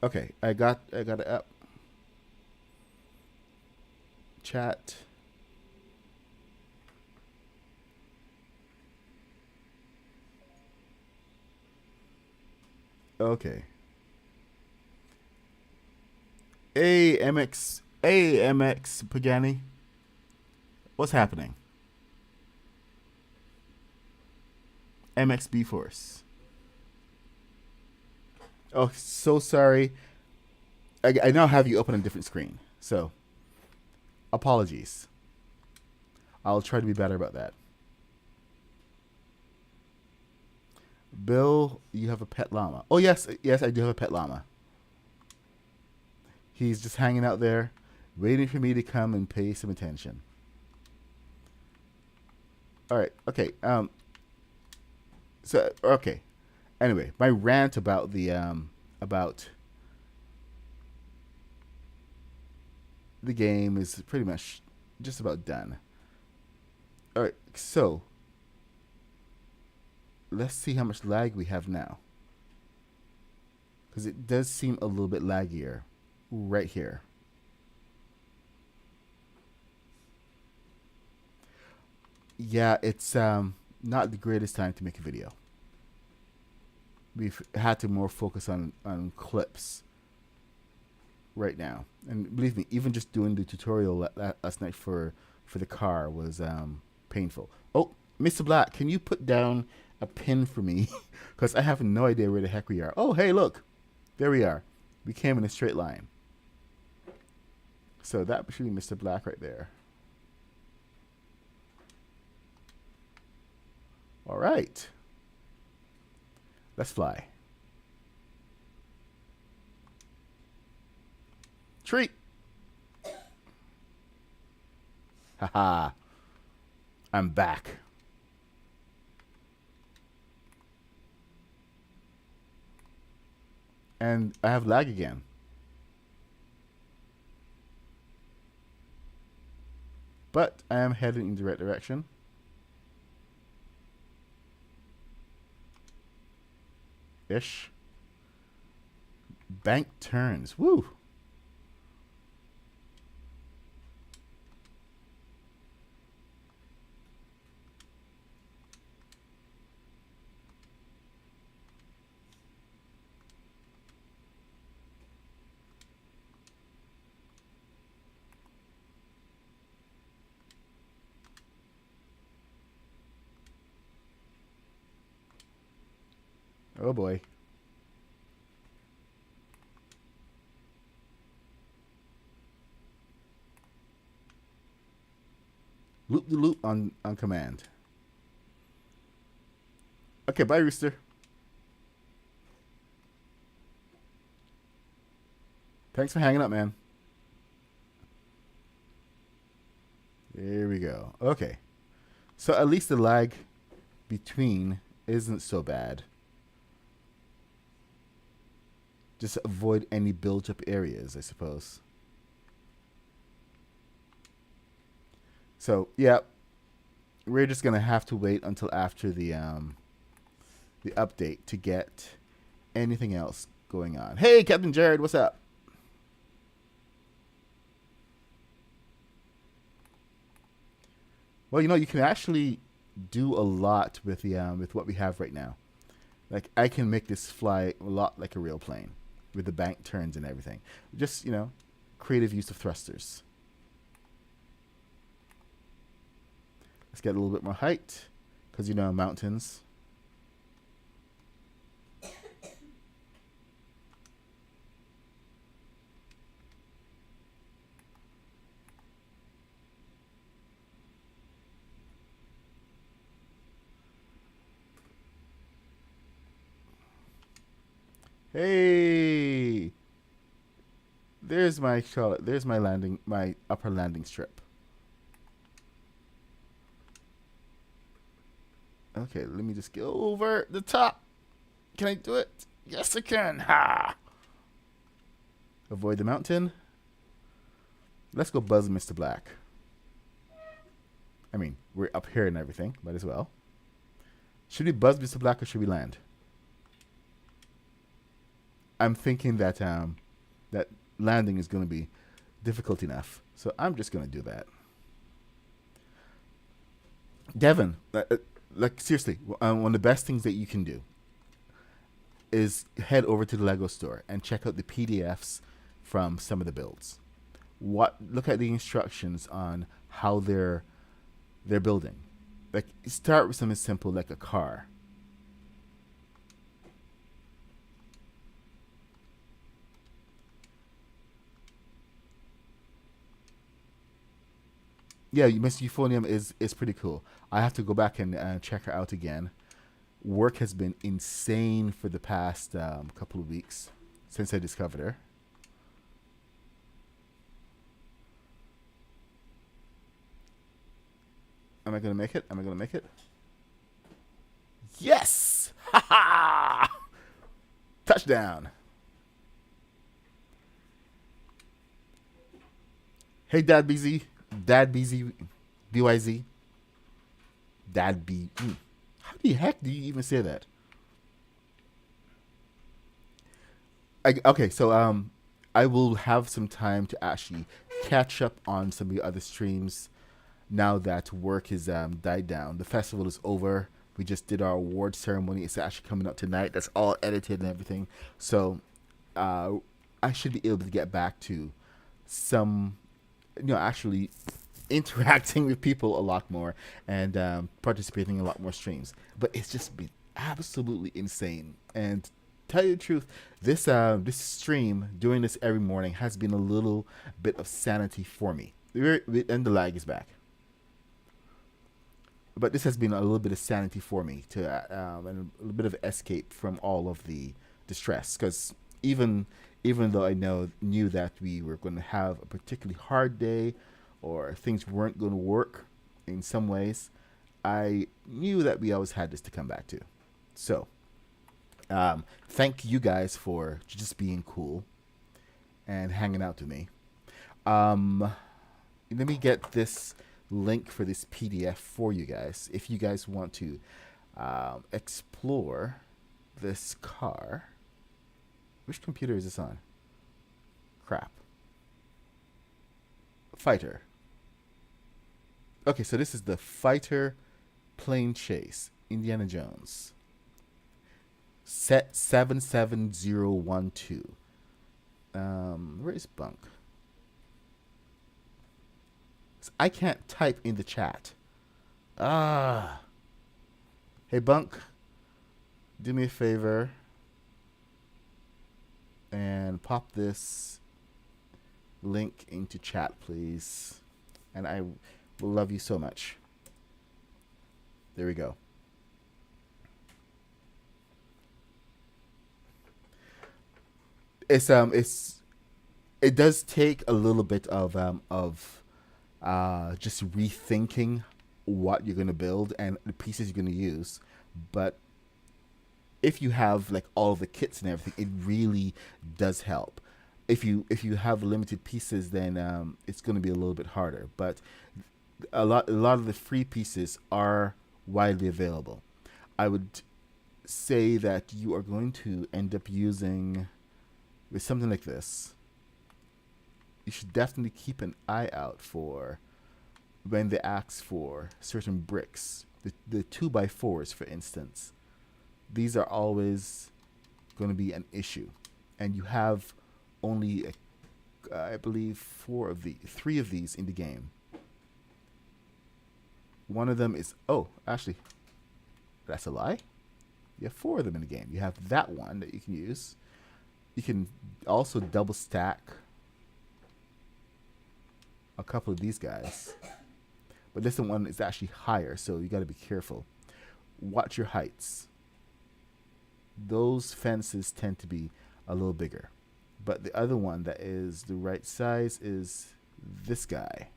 Okay, I got it up. Chat. Okay. AMX Pagani. What's happening? MXB Force. Oh, so sorry. I now have you open a different screen. So, apologies. I'll try to be better about that. Bill, you have a pet llama. Oh, yes, I do have a pet llama. He's just hanging out there, waiting for me to come and pay some attention. All right, okay. So, okay. Anyway, my rant about the game is pretty much just about done. All right, so let's see how much lag we have now, because it does seem a little bit laggier right here. Yeah, it's not the greatest time to make a video. We've had to more focus on clips right now, and believe me, even just doing the tutorial last night for the car was painful. Oh, Mr. Black, can you put down a pin for me? Because I have no idea where the heck we are. Oh, hey, look, there we are. We came in a straight line. So that should be Mr. Black right there. All right. Let's fly. Treat. Haha. I'm back. And I have lag again. But I am heading in the right direction. Ish. Bank turns. Woo. Oh boy. loop the loop on command. Okay, bye, Rooster. Thanks for hanging up, man. There we go. Okay. So at least the lag between isn't so bad. Just avoid any built-up areas, I suppose. So, yeah. We're just going to have to wait until after the update to get anything else going on. Hey, Captain Jared, what's up? Well, you can actually do a lot with the with what we have right now. Like, I can make this fly a lot like a real plane with the bank turns and everything. Just, creative use of thrusters. Let's get a little bit more height because, mountains. Hey, there's my Charlotte. There's my upper landing strip. Okay, let me just go over the top. Can I do it? Yes, I can. Ha! Avoid the mountain. Let's go buzz Mr. Black. I mean, we're up here and everything, might as well. Should we buzz Mr. Black or should we land? I'm thinking that that landing is going to be difficult enough, so I'm just going to do that. Devin, like seriously, one of the best things that you can do is head over to the Lego store and check out the PDFs from some of the builds. Look at the instructions on how they're building. Like, start with something simple like a car. Yeah, Miss Euphonium is pretty cool. I have to go back and check her out again. Work has been insane for the past couple of weeks since I discovered her. Am I gonna make it? Am I gonna make it? Yes! Ha ha! Touchdown! Hey, Dad BZ. Dad BZ. BYZ. Dad B. How the heck do you even say that? Okay, so I will have some time to actually catch up on some of the other streams now that work is died down. The festival is over. We just did our award ceremony. It's actually coming up tonight. That's all edited and everything. So I should be able to get back to some, actually interacting with people a lot more and participating in a lot more streams. But it's just been absolutely insane. And tell you the truth, this stream, doing this every morning, has been a little bit of sanity for me. And the lag is back. But this has been a little bit of sanity for me to and a little bit of escape from all of the distress. Because even though I knew that we were going to have a particularly hard day, or things weren't going to work in some ways, I knew that we always had this to come back to. So, thank you guys for just being cool and hanging out with me. Let me get this link for this PDF for you guys if you guys want to explore this car. Which computer is this on? Crap. Fighter. Okay, so this is the Fighter Plane Chase, Indiana Jones. Set 77012. Where is Bunk? I can't type in the chat. Hey, Bunk, do me a favor and pop this link into chat, please. And I will love you so much. There we go. It's it does take a little bit of just rethinking what you're gonna build and the pieces you're gonna use, but if you have like all of the kits and everything, it really does help. If you have limited pieces, then it's going to be a little bit harder. But a lot of the free pieces are widely available. I would say that you are going to end up using with something like this. You should definitely keep an eye out for when they ask for certain bricks. The 2x4s, for instance, these are always going to be an issue, and you have only I believe three of these in the game. One of them is, oh, actually, that's a lie. You have 4 of them in the game. You have that one that you can use. You can also double stack a couple of these guys, but this one is actually higher, so you got to be careful. Watch your heights. Those fences tend to be a little bigger, but the other one that is the right size is this guy.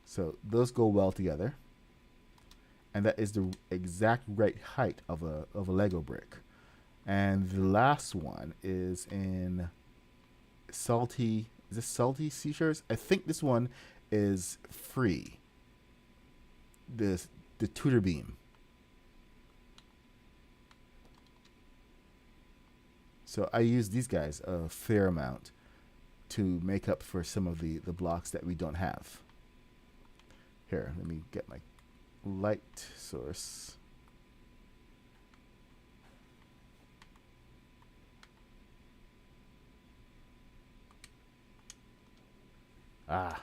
So those go well together, and that is the exact right height of a Lego brick. And the last one is in salty. Is this salty seashores? I think this one is free. The Tudor beam. So I use these guys a fair amount to make up for some of the blocks that we don't have. Here, let me get my light source. Ah.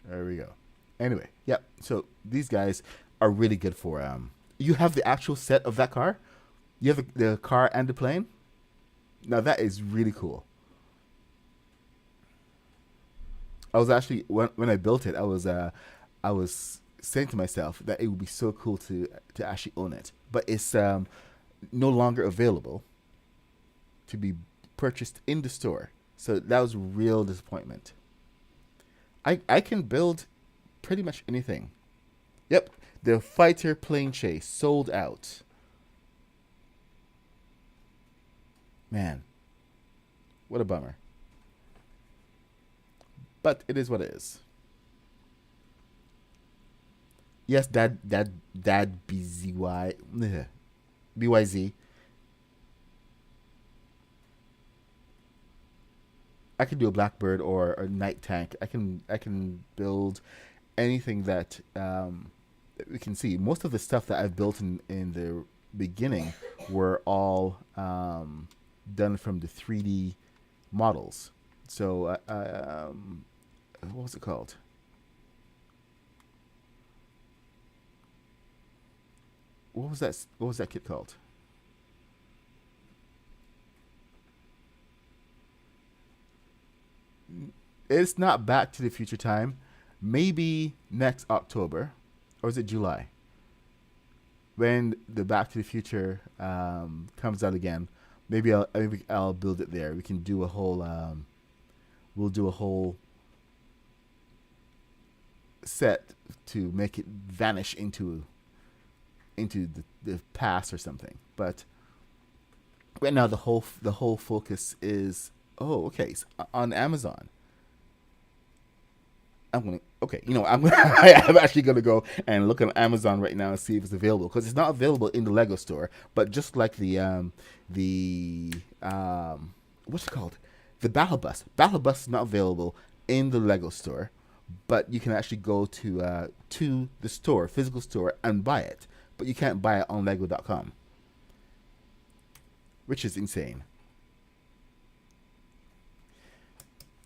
There we go. Anyway, yep. So these guys are really good for you have the actual set of that car? You have the car and the plane? Now that is really cool. I was actually when I built it, I was saying to myself that it would be so cool to actually own it, but it's no longer available to be purchased in the store. So that was a real disappointment. I can build pretty much anything. Yep, the fighter plane chase sold out. Man, what a bummer. But it is what it is. Yes, dad BZY BYZ. I can do a Blackbird or a Night Tank. I can build anything that we can see. Most of the stuff that I've built in the beginning were all done from the 3D models. So what was it called? What was that? What was that kit called? It's not Back to the Future time. Maybe next October, or is it July? When the Back to the Future comes out again, maybe I'll build it there. We can do a whole we'll do a whole set to make it vanish into the past or something. But right now the whole focus is on Amazon. I'm actually gonna go and look on Amazon right now and see if it's available, because it's not available in the Lego store. But just like the what's it called, the Battle Bus. Battle Bus is not available in the Lego store, but you can actually go to the store, physical store, and buy it. But you can't buy it on Lego.com, which is insane.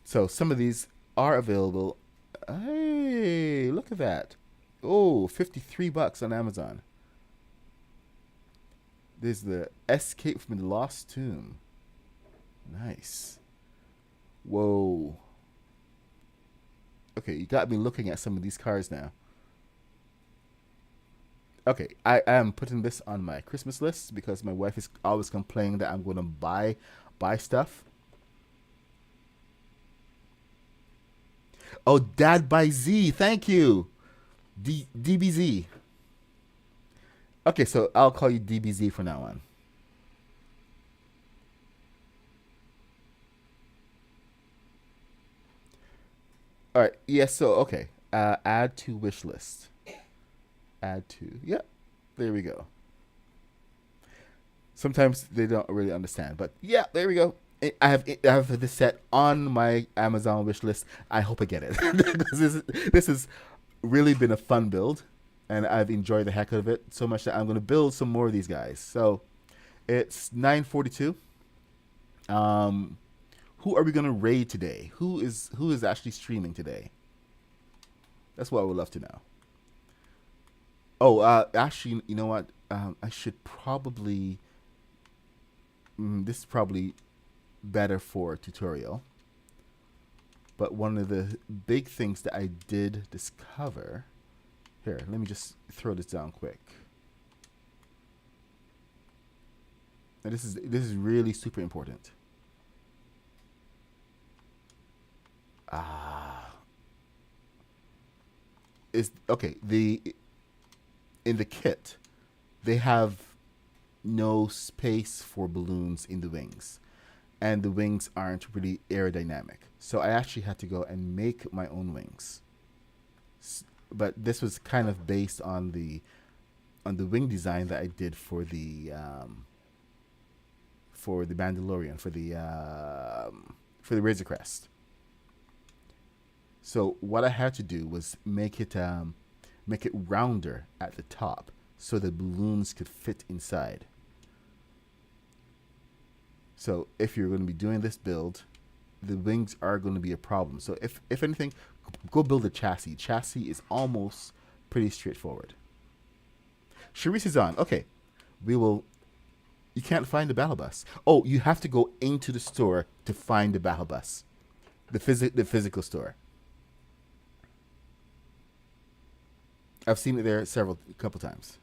So some of these are available. Hey, look at that. Oh, $53 on Amazon. There's the Escape from the Lost Tomb. Nice. Whoa. Okay, you got me looking at some of these cars now. Okay, I am putting this on my Christmas list because my wife is always complaining that I'm going to buy stuff. Oh, Dad by Z. Thank you. DBZ. Okay, so I'll call you DBZ from now on. All right. Yes. So okay. Add to wish list. Add to. Yep. There we go. Sometimes they don't really understand, but yeah, there we go. I have this set on my Amazon wish list. I hope I get it because this has really been a fun build, and I've enjoyed the heck out of it so much that I'm going to build some more of these guys. So it's 9:42. Um, who are we going to raid today? Who is actually streaming today? That's what I would love to know. Oh, actually, you know what? I should probably. This is probably better for a tutorial. But one of the big things that I did discover. Here, let me just throw this down quick. And this is really super important. Is okay. In the kit, they have no space for balloons in the wings, and the wings aren't really aerodynamic. So I actually had to go and make my own wings. But this was kind of based on the wing design that I did for the Mandalorian, for the Razor Crest. So what I had to do was make it rounder at the top so the balloons could fit inside. So if you're going to be doing this build, the wings are going to be a problem. So if anything, go build a chassis. Chassis is almost pretty straightforward. Charisse is on. Okay. You can't find the battle bus. Oh, you have to go into the store to find the battle bus. The physical store. I've seen it there a couple times.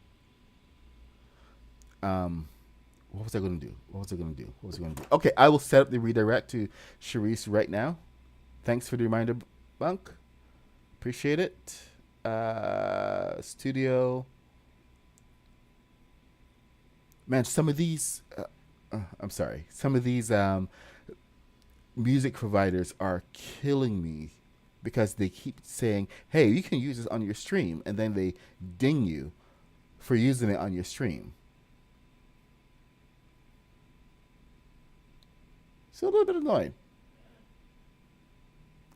What was I going to do? Okay, I will set up the redirect to Charisse right now. Thanks for the reminder, Bunk. Appreciate it. Studio. Man, some of these. I'm sorry. Some of these music providers are killing me because they keep saying, "Hey, you can use this on your stream," and then they ding you for using it on your stream. So a little bit annoying.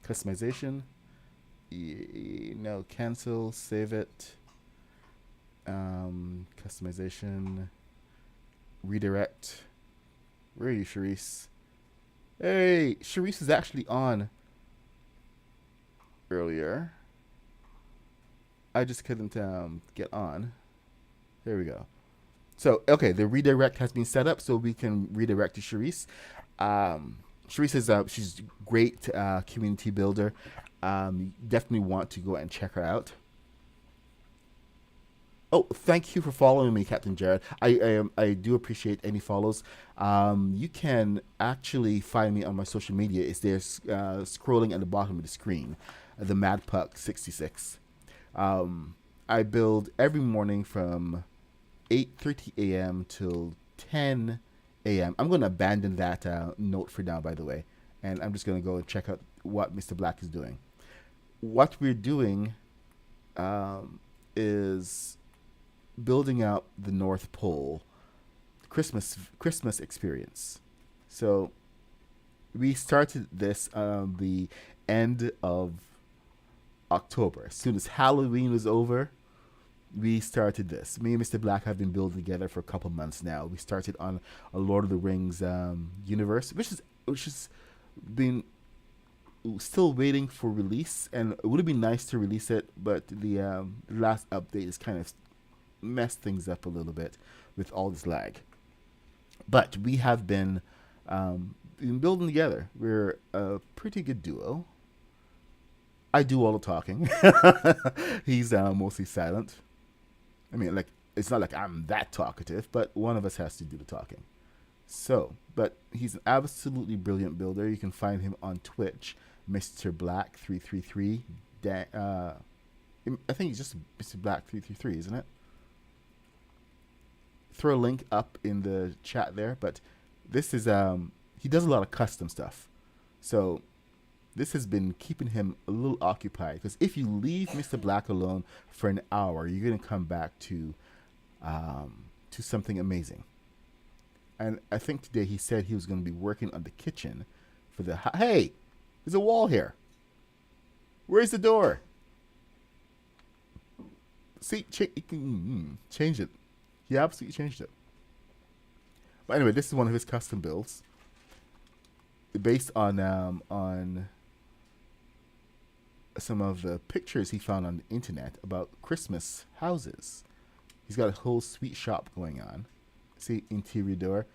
Customization. No, cancel, save it. Customization. Redirect. Where are you, Charisse? Hey, Charisse is actually on earlier. I just couldn't get on. There we go. So, okay, the redirect has been set up so we can redirect to Charisse. Charisse is she's great community builder. Definitely want to go and check her out. Oh, thank you for following me, Captain Jared. I do appreciate any follows. You can actually find me on my social media. It's there scrolling at the bottom of the screen, the MadPuck66. I build every morning from 8:30 a.m. till 10 a.m. I'm going to abandon that note for now, by the way, and I'm just going to go and check out what Mr. Black is doing. What we're doing is building out the North Pole Christmas experience. So we started this the end of October. As soon as Halloween was over, we started this. Me and Mr. Black have been building together for a couple months now. We started on a Lord of the Rings universe, which has been still waiting for release, and it would have been nice to release it, but the last update has kind of messed things up a little bit with all this lag. But we have been building together. We're a pretty good duo. I do all the talking. He's mostly silent. I mean, like, it's not like I'm that talkative, but one of us has to do the talking. So, but he's an absolutely brilliant builder. You can find him on Twitch, Mr. Black 333. I think he's just Mr. Black 333, isn't it? Throw a link up in the chat there. But this is he does a lot of custom stuff, so this has been keeping him a little occupied. Because if you leave Mr. Black alone for an hour, you're gonna come back to something amazing. And I think today he said he was going to be working on the kitchen for the... Hey! There's a wall here. Where's the door? See, change it. He absolutely changed it. But anyway, this is one of his custom builds. Based on some of the pictures he found on the internet about Christmas houses. He's got a whole sweet shop going on. See, interior door.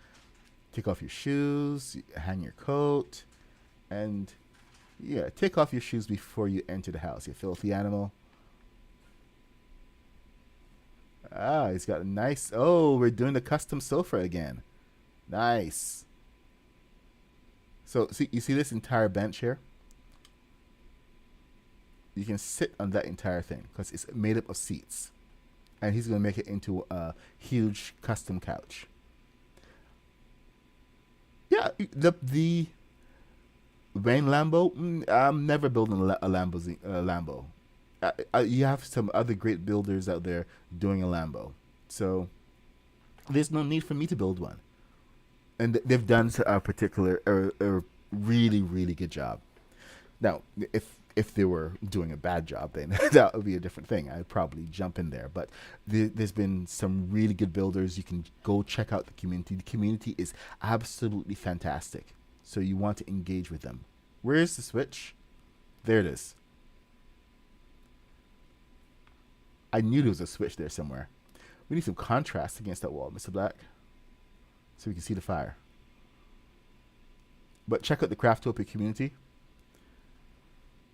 Take off your shoes, hang your coat, and yeah, take off your shoes before you enter the house, you filthy animal. Ah, he's got a nice... Oh, we're doing the custom sofa again. Nice. So, see, you see this entire bench here? You can sit on that entire thing because it's made up of seats. And he's going to make it into a huge custom couch. Yeah, the Rain Lambo. I'm never building a Lambo. You have some other great builders out there doing a Lambo, so there's no need for me to build one. And they've done a particular, a really, really good job. Now, if they were doing a bad job, then that would be a different thing. I'd probably jump in there. But there's been some really good builders. You can go check out the community. The community is absolutely fantastic. So you want to engage with them. Where is the switch? There it is. I knew there was a switch there somewhere. We need some contrast against that wall, Mr. Black, so we can see the fire. But check out the Craftopia community.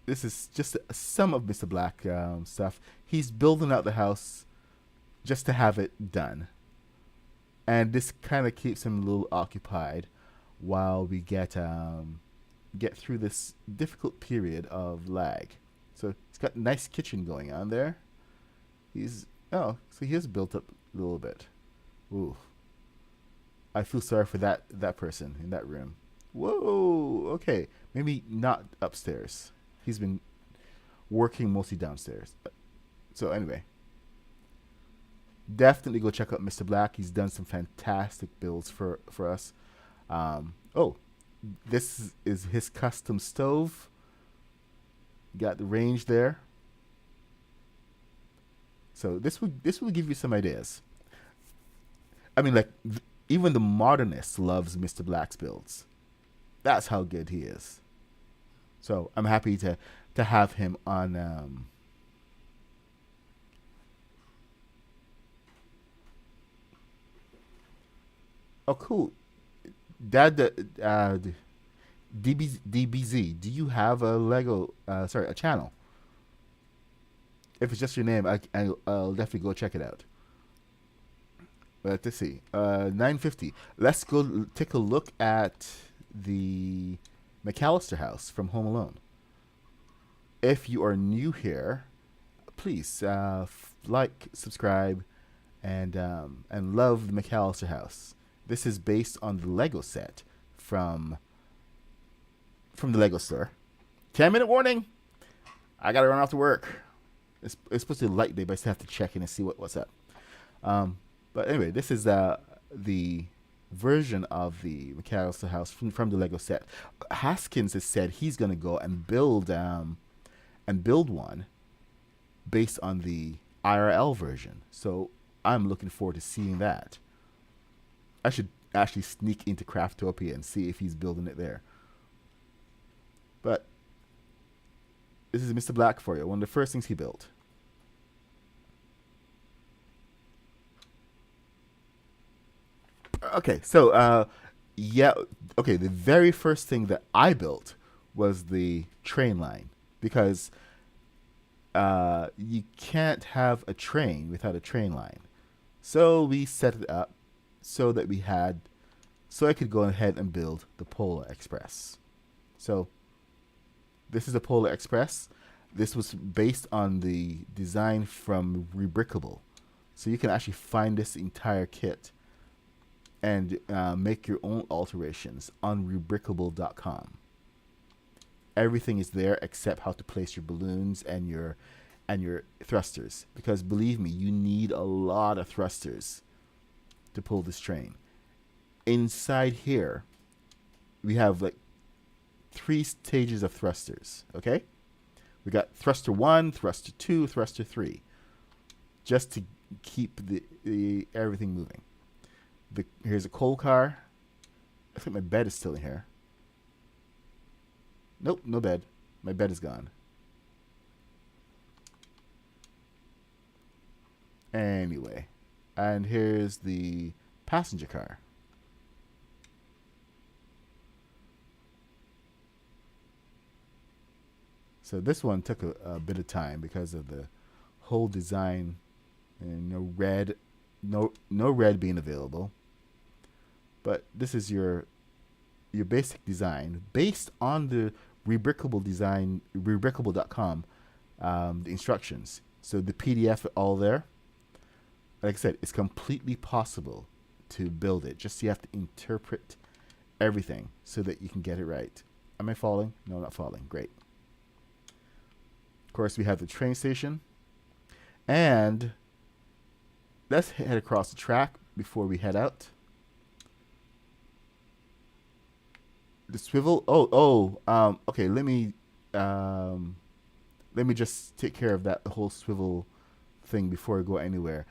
This is just some of Mr. Black stuff. He's building out the house just to have it done. And this kind of keeps him a little occupied while we get through this difficult period of lag. So he's got a nice kitchen going on there. So he has built up a little bit. Ooh. I feel sorry for that person in that room. Whoa, okay. Maybe not upstairs. He's been working mostly downstairs. So anyway, definitely go check out Mr. Black. He's done some fantastic builds for us. Oh, this is his custom stove. Got the range there. So this will give you some ideas. I mean, like, even the modernist loves Mr. Black's builds. That's how good he is. So I'm happy to have him on. Oh, cool. Dad, DBZ, do you have a Lego? A channel? If it's just your name, I'll definitely go check it out. But let's see. 950. Let's go take a look at the McAllister house from Home Alone. If you are new here, please like, subscribe, and love the McAllister house. This is based on the Lego set from the Lego store. 10-minute warning. I gotta run off to work. It's supposed to be light day, but I still have to check in and see what's up. But anyway, this is the version of the McAllister house from the Lego set. Haskins has said he's going to go and build one based on the IRL version. So I'm looking forward to seeing that. I should actually sneak into Craftopia and see if he's building it there. But This is Mr. Black for you. One of the first things he built. Okay, so yeah, okay. The very first thing that I built was the train line because you can't have a train without a train line. So we set it up so that so I could go ahead and build the Polar Express. So this is a Polar Express. This was based on the design from Rebrickable. So you can actually find this entire kit and make your own alterations on rebrickable.com. Everything is there except how to place your balloons and your thrusters, because believe me, you need a lot of thrusters to pull this train. Inside here we have like 3 stages of thrusters. Okay, we got thruster 1, thruster 2, thruster 3, just to keep the everything moving. Here's a coal car. I think my bed is still in here. Nope, no bed. My bed is gone. Anyway, and here's the passenger car. So this one took a bit of time because of the whole design and no red being available. But this is your basic design based on the Rebrickable design, rebrickable.com, the instructions. So the PDF all there. Like I said, it's completely possible to build it. Just you have to interpret everything so that you can get it right. Am I falling? No, I'm not falling. Great. Of course, we have the train station. And let's head across the track before we head out. The swivel. Okay. Let me just take care of that whole swivel thing before I go anywhere.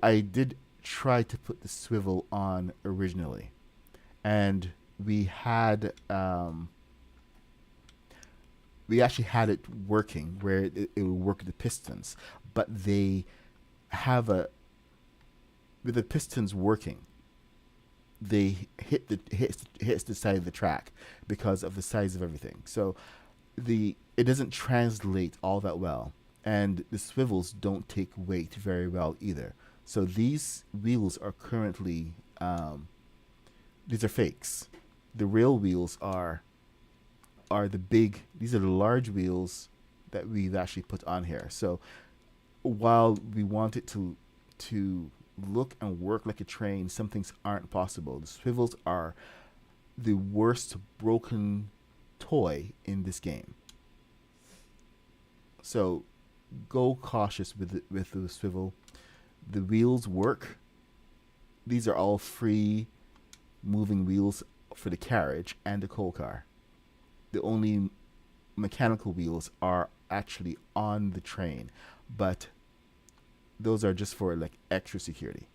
I did try to put the swivel on originally, and we actually had it working where it would work the pistons, but they have with the pistons working, they hits the side of the track because of the size of everything. So it doesn't translate all that well, and the swivels don't take weight very well either. So these wheels are currently these are fakes. The real wheels are the big. These are the large wheels that we've actually put on here. So while we want it to look and work like a train, some things aren't possible. The swivels are the worst broken toy in this game. So go cautious with the swivel. The wheels work. These are all free moving wheels for the carriage and the coal car. The only mechanical wheels are actually on the train, but those are just for like extra security.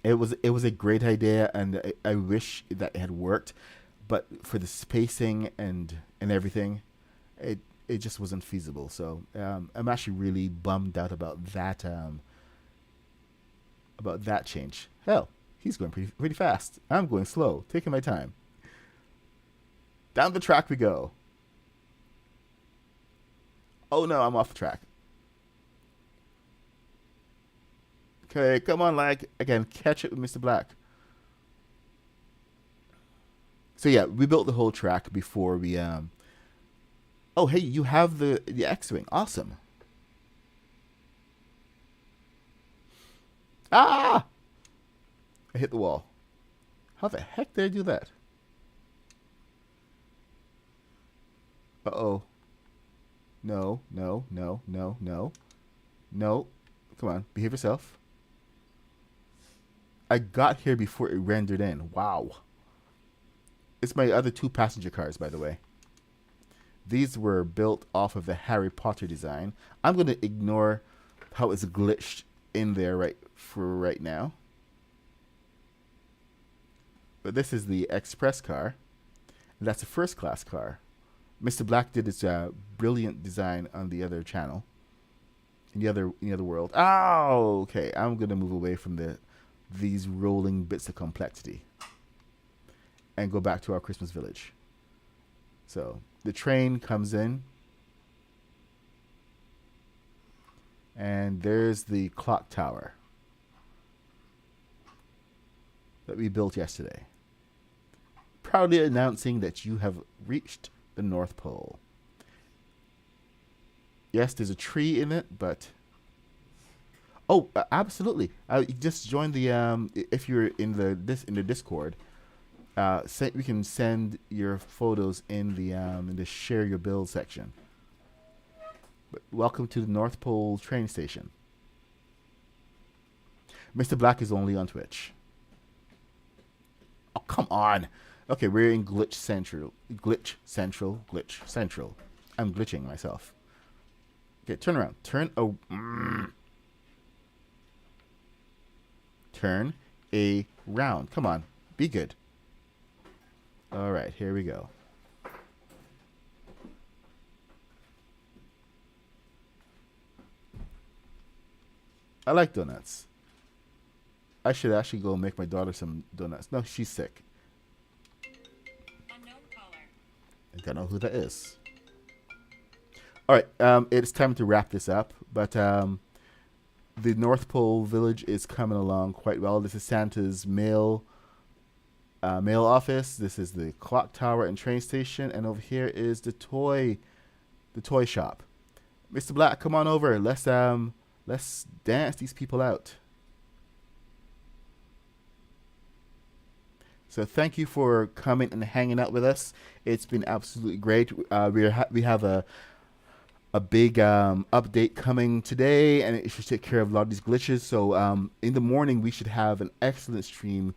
It was a great idea, and I wish that it had worked, but for the spacing and everything, it just wasn't feasible. So I'm actually really bummed out about that change. Hell, he's going pretty fast. I'm going slow, taking my time. Down the track we go. Oh no, I'm off the track. Okay, come on, lag. Again, catch it with Mr. Black. So yeah, we built the whole track before we Oh hey, you have the X-Wing. Awesome. Ah! I hit the wall. How the heck did I do that? Uh-oh. No. Come on, behave yourself. I got here before it rendered in. Wow. It's my other 2 passenger cars, by the way. These were built off of the Harry Potter design. I'm going to ignore how it's glitched in there right now. But this is the express car. That's a first class car. Mr. Black did his brilliant design on the other channel, in the other world. Oh, okay. I'm gonna move away from these rolling bits of complexity and go back to our Christmas village. So the train comes in, and there's the clock tower that we built yesterday, proudly announcing that you have reached the North Pole. Yes, there's a tree in it, but absolutely. You just join the if you're in the Discord. We can send your photos in the share your build section. But welcome to the North Pole train station. Mr. Black is only on Twitch. Oh, come on. Okay, we're in Glitch Central. Glitch Central. I'm glitching myself. Okay, turn around. Turn around. Come on. Be good. All right, here we go. I like donuts. I should actually go make my daughter some donuts. No, she's sick. Unknown caller. I don't know who that is. All right, it's time to wrap this up. But the North Pole village is coming along quite well. This is Santa's mail office. This is the clock tower and train station, and over here is the toy shop. Mr. Black, come on over. Let's dance these people out. So thank you for coming and hanging out with us. It's been absolutely great. We have a big update coming today, and it should take care of a lot of these glitches. So in the morning we should have an excellent stream.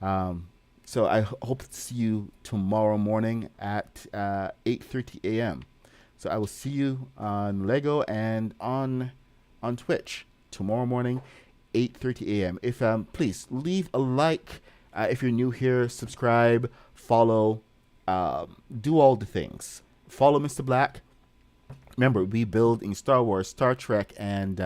So I hope to see you tomorrow morning at 8:30 a.m. So I will see you on Lego and on Twitch tomorrow morning, 8:30 a.m. If please leave a like. If you're new here, subscribe, follow, do all the things. Follow Mr. Black. Remember, we build in Star Wars, Star Trek, and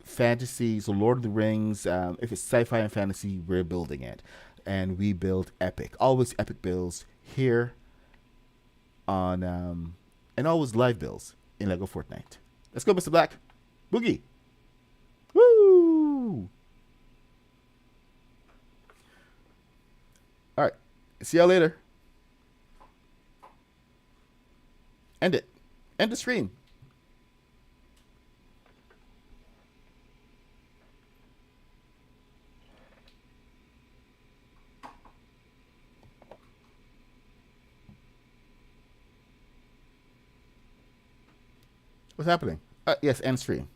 fantasy. So Lord of the Rings. If it's sci-fi and fantasy, we're building it, and we build epic. Always epic builds here on and always live builds in Lego Fortnite. Let's go, Mr. Black. Boogie. Woo! All right. See y'all later. End it. End the stream. What's happening? Yes, end stream.